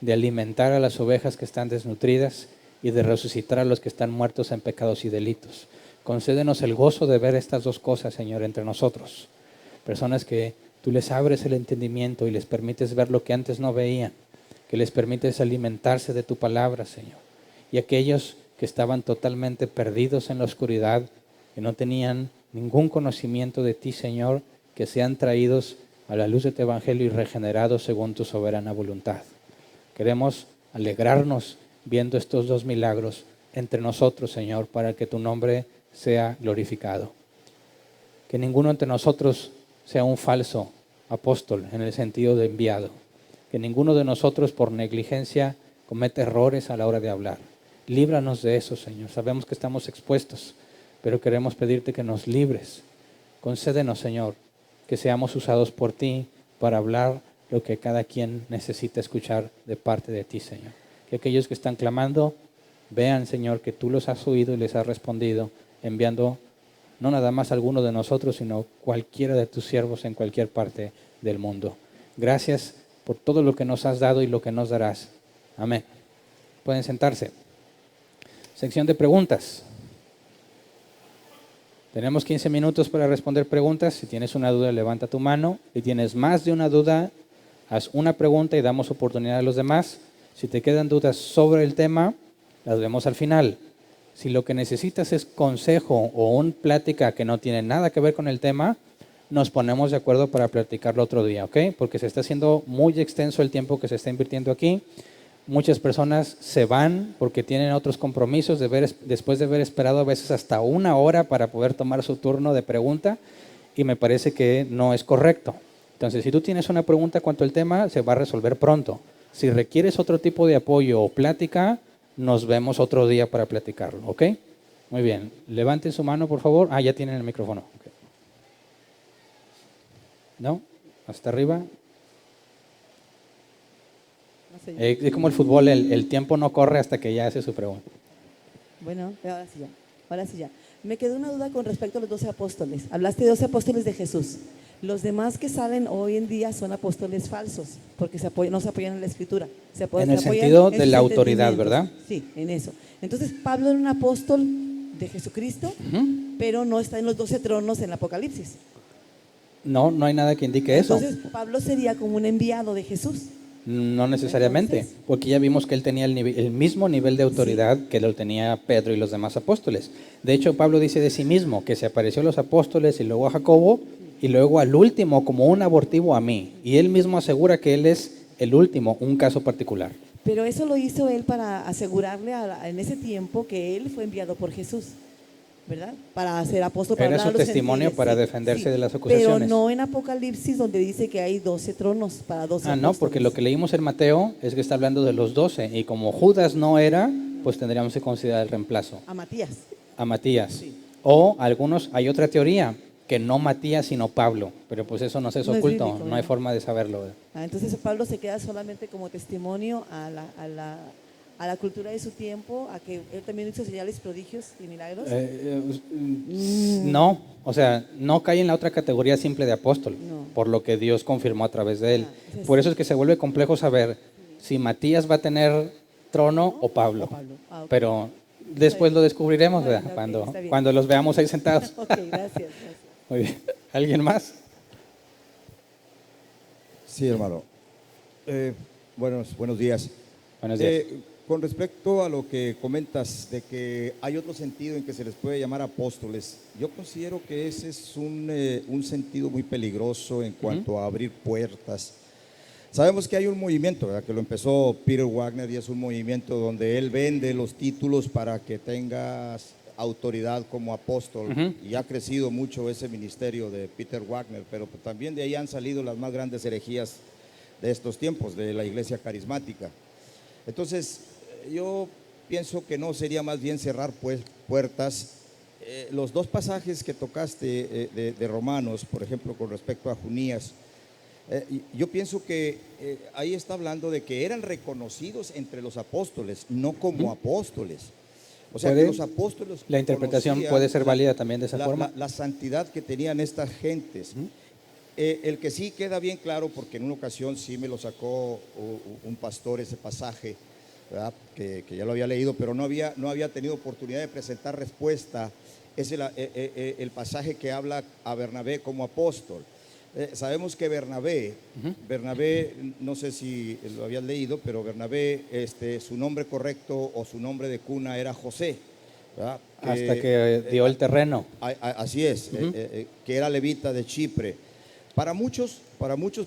Speaker 1: de alimentar a las ovejas que están desnutridas y de resucitar a los que están muertos en pecados y delitos. Concédenos el gozo de ver estas dos cosas, Señor, entre nosotros. Personas que tú les abres el entendimiento y les permites ver lo que antes no veían, que les permites alimentarse de tu palabra, Señor. Y aquellos que estaban totalmente perdidos en la oscuridad, que no tenían ningún conocimiento de ti, Señor, que sean traídos a la luz de tu evangelio y regenerados según tu soberana voluntad. Queremos alegrarnos viendo estos dos milagros entre nosotros, Señor, para que tu nombre sea glorificado. Que ninguno entre nosotros sea un falso apóstol en el sentido de enviado. Que ninguno de nosotros por negligencia cometa errores a la hora de hablar. Líbranos de eso, Señor. Sabemos que estamos expuestos, pero queremos pedirte que nos libres. Concédenos, Señor, que seamos usados por ti para hablar lo que cada quien necesita escuchar de parte de ti, Señor. Que aquellos que están clamando vean, Señor, que tú los has oído y les has respondido, enviando no nada más a alguno de nosotros, sino cualquiera de tus siervos en cualquier parte del mundo. Gracias por todo lo que nos has dado y lo que nos darás. Amén. Pueden sentarse. Sección de preguntas. Tenemos 15 minutos para responder preguntas. Si tienes una duda, levanta tu mano. Si tienes más de una duda, haz una pregunta y damos oportunidad a los demás. Si te quedan dudas sobre el tema, las vemos al final. Si lo que necesitas es consejo o una plática que no tiene nada que ver con el tema, nos ponemos de acuerdo para platicarlo otro día, ¿ok? Porque se está haciendo muy extenso el tiempo que se está invirtiendo aquí. Muchas personas se van porque tienen otros compromisos después de haber esperado a veces hasta 1 hora para poder tomar su turno de pregunta, y me parece que no es correcto. Entonces, si tú tienes una pregunta cuanto al tema, se va a resolver pronto. Si requieres otro tipo de apoyo o plática, nos vemos otro día para platicarlo, ¿ok? Muy bien. Levanten su mano, por favor. Ya tienen el micrófono. Okay. ¿No? ¿Hasta arriba? Es como el fútbol, el tiempo no corre hasta que ya hace su pregunta.
Speaker 2: Bueno, ahora sí ya. Me quedó una duda con respecto a los 12 apóstoles. Hablaste de 12 apóstoles de Jesús. Los demás que salen hoy en día son apóstoles falsos, porque no se apoyan en la Escritura.
Speaker 1: En el sentido de la autoridad, ¿verdad?
Speaker 2: Sí, en eso. Entonces, Pablo era un apóstol de Jesucristo, pero no está en los 12 tronos en el Apocalipsis.
Speaker 1: No, no hay nada que indique eso.
Speaker 2: Entonces, Pablo sería como un enviado de Jesús.
Speaker 1: No necesariamente, porque ya vimos que él tenía el mismo nivel de autoridad que lo tenía Pedro y los demás apóstoles. De hecho, Pablo dice de sí mismo que se apareció a los apóstoles y luego a Jacobo y luego al último como un abortivo a mí. Y él mismo asegura que él es el último, un caso particular.
Speaker 2: Pero eso lo hizo él para asegurarle en ese tiempo que él fue enviado por Jesús, ¿verdad? Para ser apóstol. Para
Speaker 1: era su testimonio para defenderse de las acusaciones.
Speaker 2: Pero no en Apocalipsis, donde dice que hay 12 tronos para 12 apóstoles.
Speaker 1: No, porque lo que leímos en Mateo es que está hablando de los 12. Y como Judas no era, pues tendríamos que considerar el reemplazo.
Speaker 2: A Matías.
Speaker 1: A Matías.
Speaker 2: Sí.
Speaker 1: O algunos, hay otra teoría, que no Matías, sino Pablo. Pero pues eso no es oculto, bíblico, no hay forma de saberlo.
Speaker 2: Entonces Pablo se queda solamente como testimonio a la cultura de su tiempo, a que él también hizo señales, prodigios y milagros.
Speaker 1: No, o sea, no cae en la otra categoría simple de apóstol, por lo que Dios confirmó a través de él. Por eso es que se vuelve complejo saber si Matías va a tener trono o Pablo. Okay. Pero después lo descubriremos, ¿verdad? Cuando los veamos ahí sentados.
Speaker 2: Gracias.
Speaker 1: Muy bien. ¿Alguien más?
Speaker 3: Sí, hermano. Buenos días.
Speaker 1: Buenos días.
Speaker 3: Con respecto a lo que comentas de que hay otro sentido en que se les puede llamar apóstoles, yo considero que ese es un sentido muy peligroso en cuanto a abrir puertas. Sabemos que hay un movimiento, ¿verdad?, que lo empezó Peter Wagner, y es un movimiento donde él vende los títulos para que tengas autoridad como apóstol.
Speaker 1: Ujú.
Speaker 3: Y ha crecido mucho ese ministerio de Peter Wagner, pero pues también de ahí han salido las más grandes herejías de estos tiempos, de la iglesia carismática. Entonces, yo pienso que no sería más bien cerrar pues puertas. Los dos pasajes que tocaste de Romanos, por ejemplo, con respecto a Junías, yo pienso que ahí está hablando de que eran reconocidos entre los apóstoles, no como apóstoles. O sea, que los apóstoles
Speaker 1: La interpretación
Speaker 3: conocían
Speaker 1: puede ser válida también de esa forma.
Speaker 3: la santidad que tenían estas gentes. El que sí queda bien claro, porque en una ocasión sí me lo sacó un pastor ese pasaje, ¿verdad?, que ya lo había leído, pero no había tenido oportunidad de presentar respuesta. Es el pasaje que habla a Bernabé como apóstol. Sabemos que Bernabé, no sé si lo habías leído, pero Bernabé, su nombre correcto o su nombre de cuna era José, ¿verdad?
Speaker 1: Hasta que dio el terreno.
Speaker 3: Así es, que era levita de Chipre. Para muchos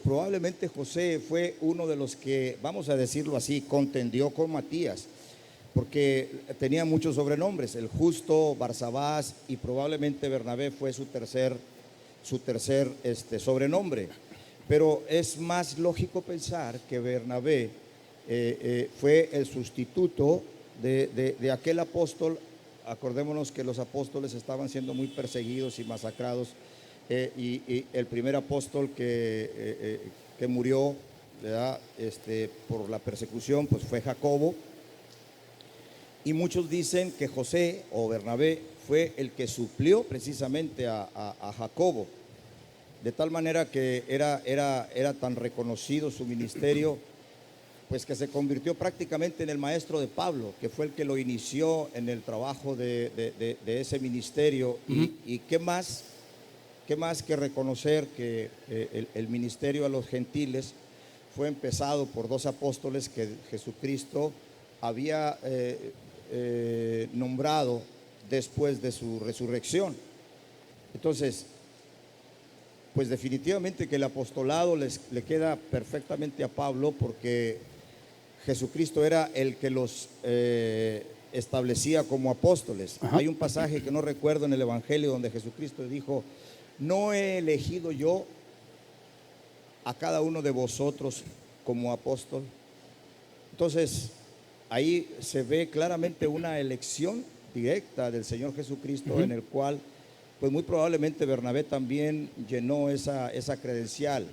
Speaker 3: probablemente José fue uno de los que, vamos a decirlo así, contendió con Matías, porque tenía muchos sobrenombres: el justo, Barsabás, y probablemente Bernabé fue su tercer sobrenombre. Pero es más lógico pensar que Bernabé fue el sustituto de aquel apóstol. Acordémonos que los apóstoles estaban siendo muy perseguidos y masacrados, y el primer apóstol que murió, ¿verdad?, por la persecución, pues fue Jacobo. Y muchos dicen que José o Bernabé fue el que suplió precisamente a Jacobo, de tal manera que era tan reconocido su ministerio, pues que se convirtió prácticamente en el maestro de Pablo, que fue el que lo inició en el trabajo de ese ministerio. Y qué más que reconocer que el ministerio a los gentiles fue empezado por dos apóstoles que Jesucristo había nombrado después de su resurrección. Entonces, pues definitivamente que el apostolado le queda perfectamente a Pablo, porque Jesucristo era el que los establecía como apóstoles.
Speaker 1: Ajá.
Speaker 3: Hay un pasaje que no recuerdo en el Evangelio donde Jesucristo dijo: no he elegido yo a cada uno de vosotros como apóstol. Entonces, ahí se ve claramente una elección directa del Señor Jesucristo, en el cual, pues muy probablemente Bernabé también llenó esa credencial,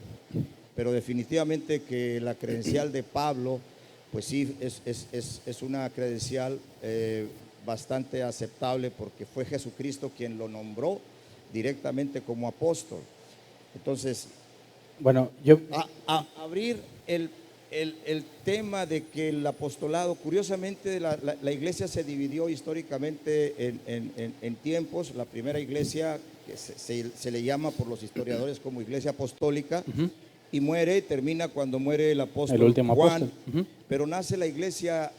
Speaker 3: pero definitivamente que la credencial de Pablo, pues sí, es una credencial bastante aceptable, porque fue Jesucristo quien lo nombró directamente como apóstol. Entonces,
Speaker 1: Bueno, yo
Speaker 3: abrir el tema de que el apostolado, curiosamente la iglesia se dividió históricamente en tiempos. La primera iglesia, que se le llama por los historiadores como iglesia apostólica, y termina cuando muere el apóstol
Speaker 1: El último
Speaker 3: Juan.
Speaker 1: apóstol.
Speaker 3: Pero nace la iglesia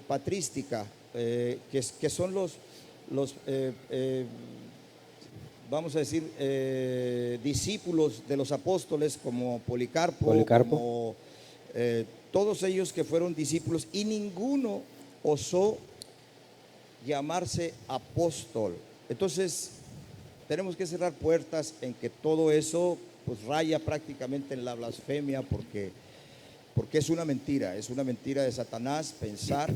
Speaker 3: patrística, que son los vamos a decir, discípulos de los apóstoles, como Policarpo. Como todos ellos que fueron discípulos, y ninguno osó llamarse apóstol. Entonces, tenemos que cerrar puertas en que todo eso pues raya prácticamente en la blasfemia, porque es una mentira de Satanás pensar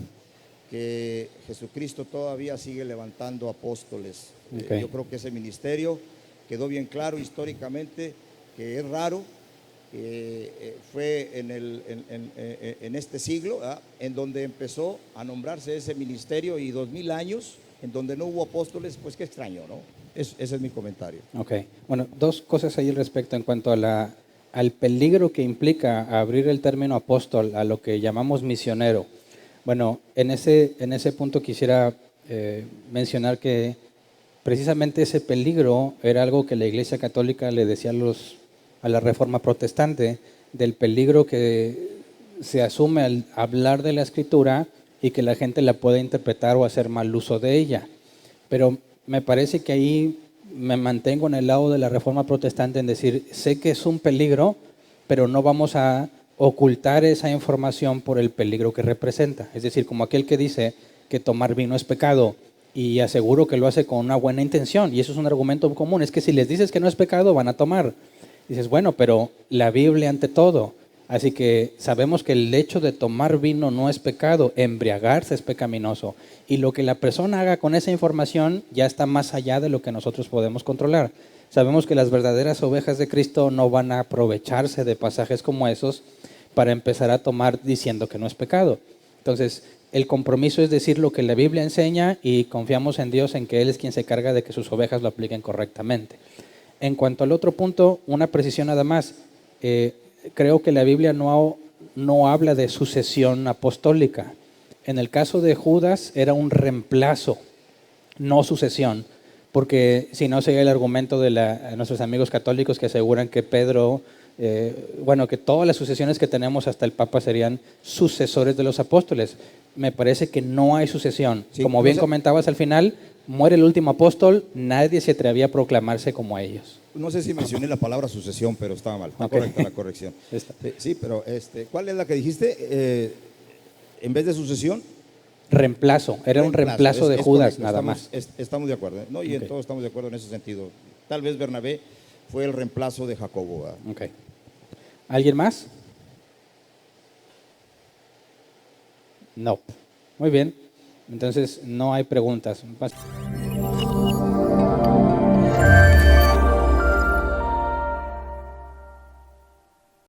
Speaker 3: que Jesucristo todavía sigue levantando apóstoles.
Speaker 1: Okay.
Speaker 3: Yo creo que ese ministerio quedó bien claro históricamente que es raro. Fue en este siglo, ¿verdad?, en donde empezó a nombrarse ese ministerio, y 2000 años en donde no hubo apóstoles, pues qué extraño, ¿no? Ese es mi comentario.
Speaker 1: Ok, bueno, dos cosas ahí al respecto en cuanto a al peligro que implica abrir el término apóstol a lo que llamamos misionero. Bueno, en ese punto quisiera mencionar que precisamente ese peligro era algo que la Iglesia Católica le decía a la Reforma Protestante, del peligro que se asume al hablar de la Escritura y que la gente la puede interpretar o hacer mal uso de ella. Pero me parece que ahí me mantengo en el lado de la Reforma Protestante, en decir, sé que es un peligro, pero no vamos a ocultar esa información por el peligro que representa. Es decir, como aquel que dice que tomar vino es pecado y aseguro que lo hace con una buena intención. Y eso es un argumento común. Es que si les dices que no es pecado, van a tomar. Dices, bueno, pero la Biblia ante todo. Así que sabemos que el hecho de tomar vino no es pecado, embriagarse es pecaminoso. Y lo que la persona haga con esa información ya está más allá de lo que nosotros podemos controlar. Sabemos que las verdaderas ovejas de Cristo no van a aprovecharse de pasajes como esos para empezar a tomar diciendo que no es pecado. Entonces, el compromiso es decir lo que la Biblia enseña y confiamos en Dios en que Él es quien se encarga de que sus ovejas lo apliquen correctamente. En cuanto al otro punto, una precisión nada más. Creo que la Biblia no habla de sucesión apostólica. En el caso de Judas era un reemplazo, no sucesión, porque si no sería el argumento de nuestros amigos católicos que aseguran que Pedro, que todas las sucesiones que tenemos hasta el Papa serían sucesores de los apóstoles. Me parece que no hay sucesión.
Speaker 3: Sí,
Speaker 1: como bien comentabas al final, muere el último apóstol, nadie se atrevía a proclamarse como ellos.
Speaker 3: No sé si mencioné la palabra sucesión, pero estaba mal. Está correcta la corrección. Sí, pero ¿cuál es la que dijiste? En vez de sucesión.
Speaker 1: Reemplazo, era un reemplazo de Judas, nada más.
Speaker 3: Estamos de acuerdo, ¿no? Y en todos estamos de acuerdo en ese sentido. Tal vez Bernabé fue el reemplazo de Jacobo, ¿verdad?
Speaker 1: Okay. ¿Alguien más? No. Muy bien. Entonces no hay preguntas.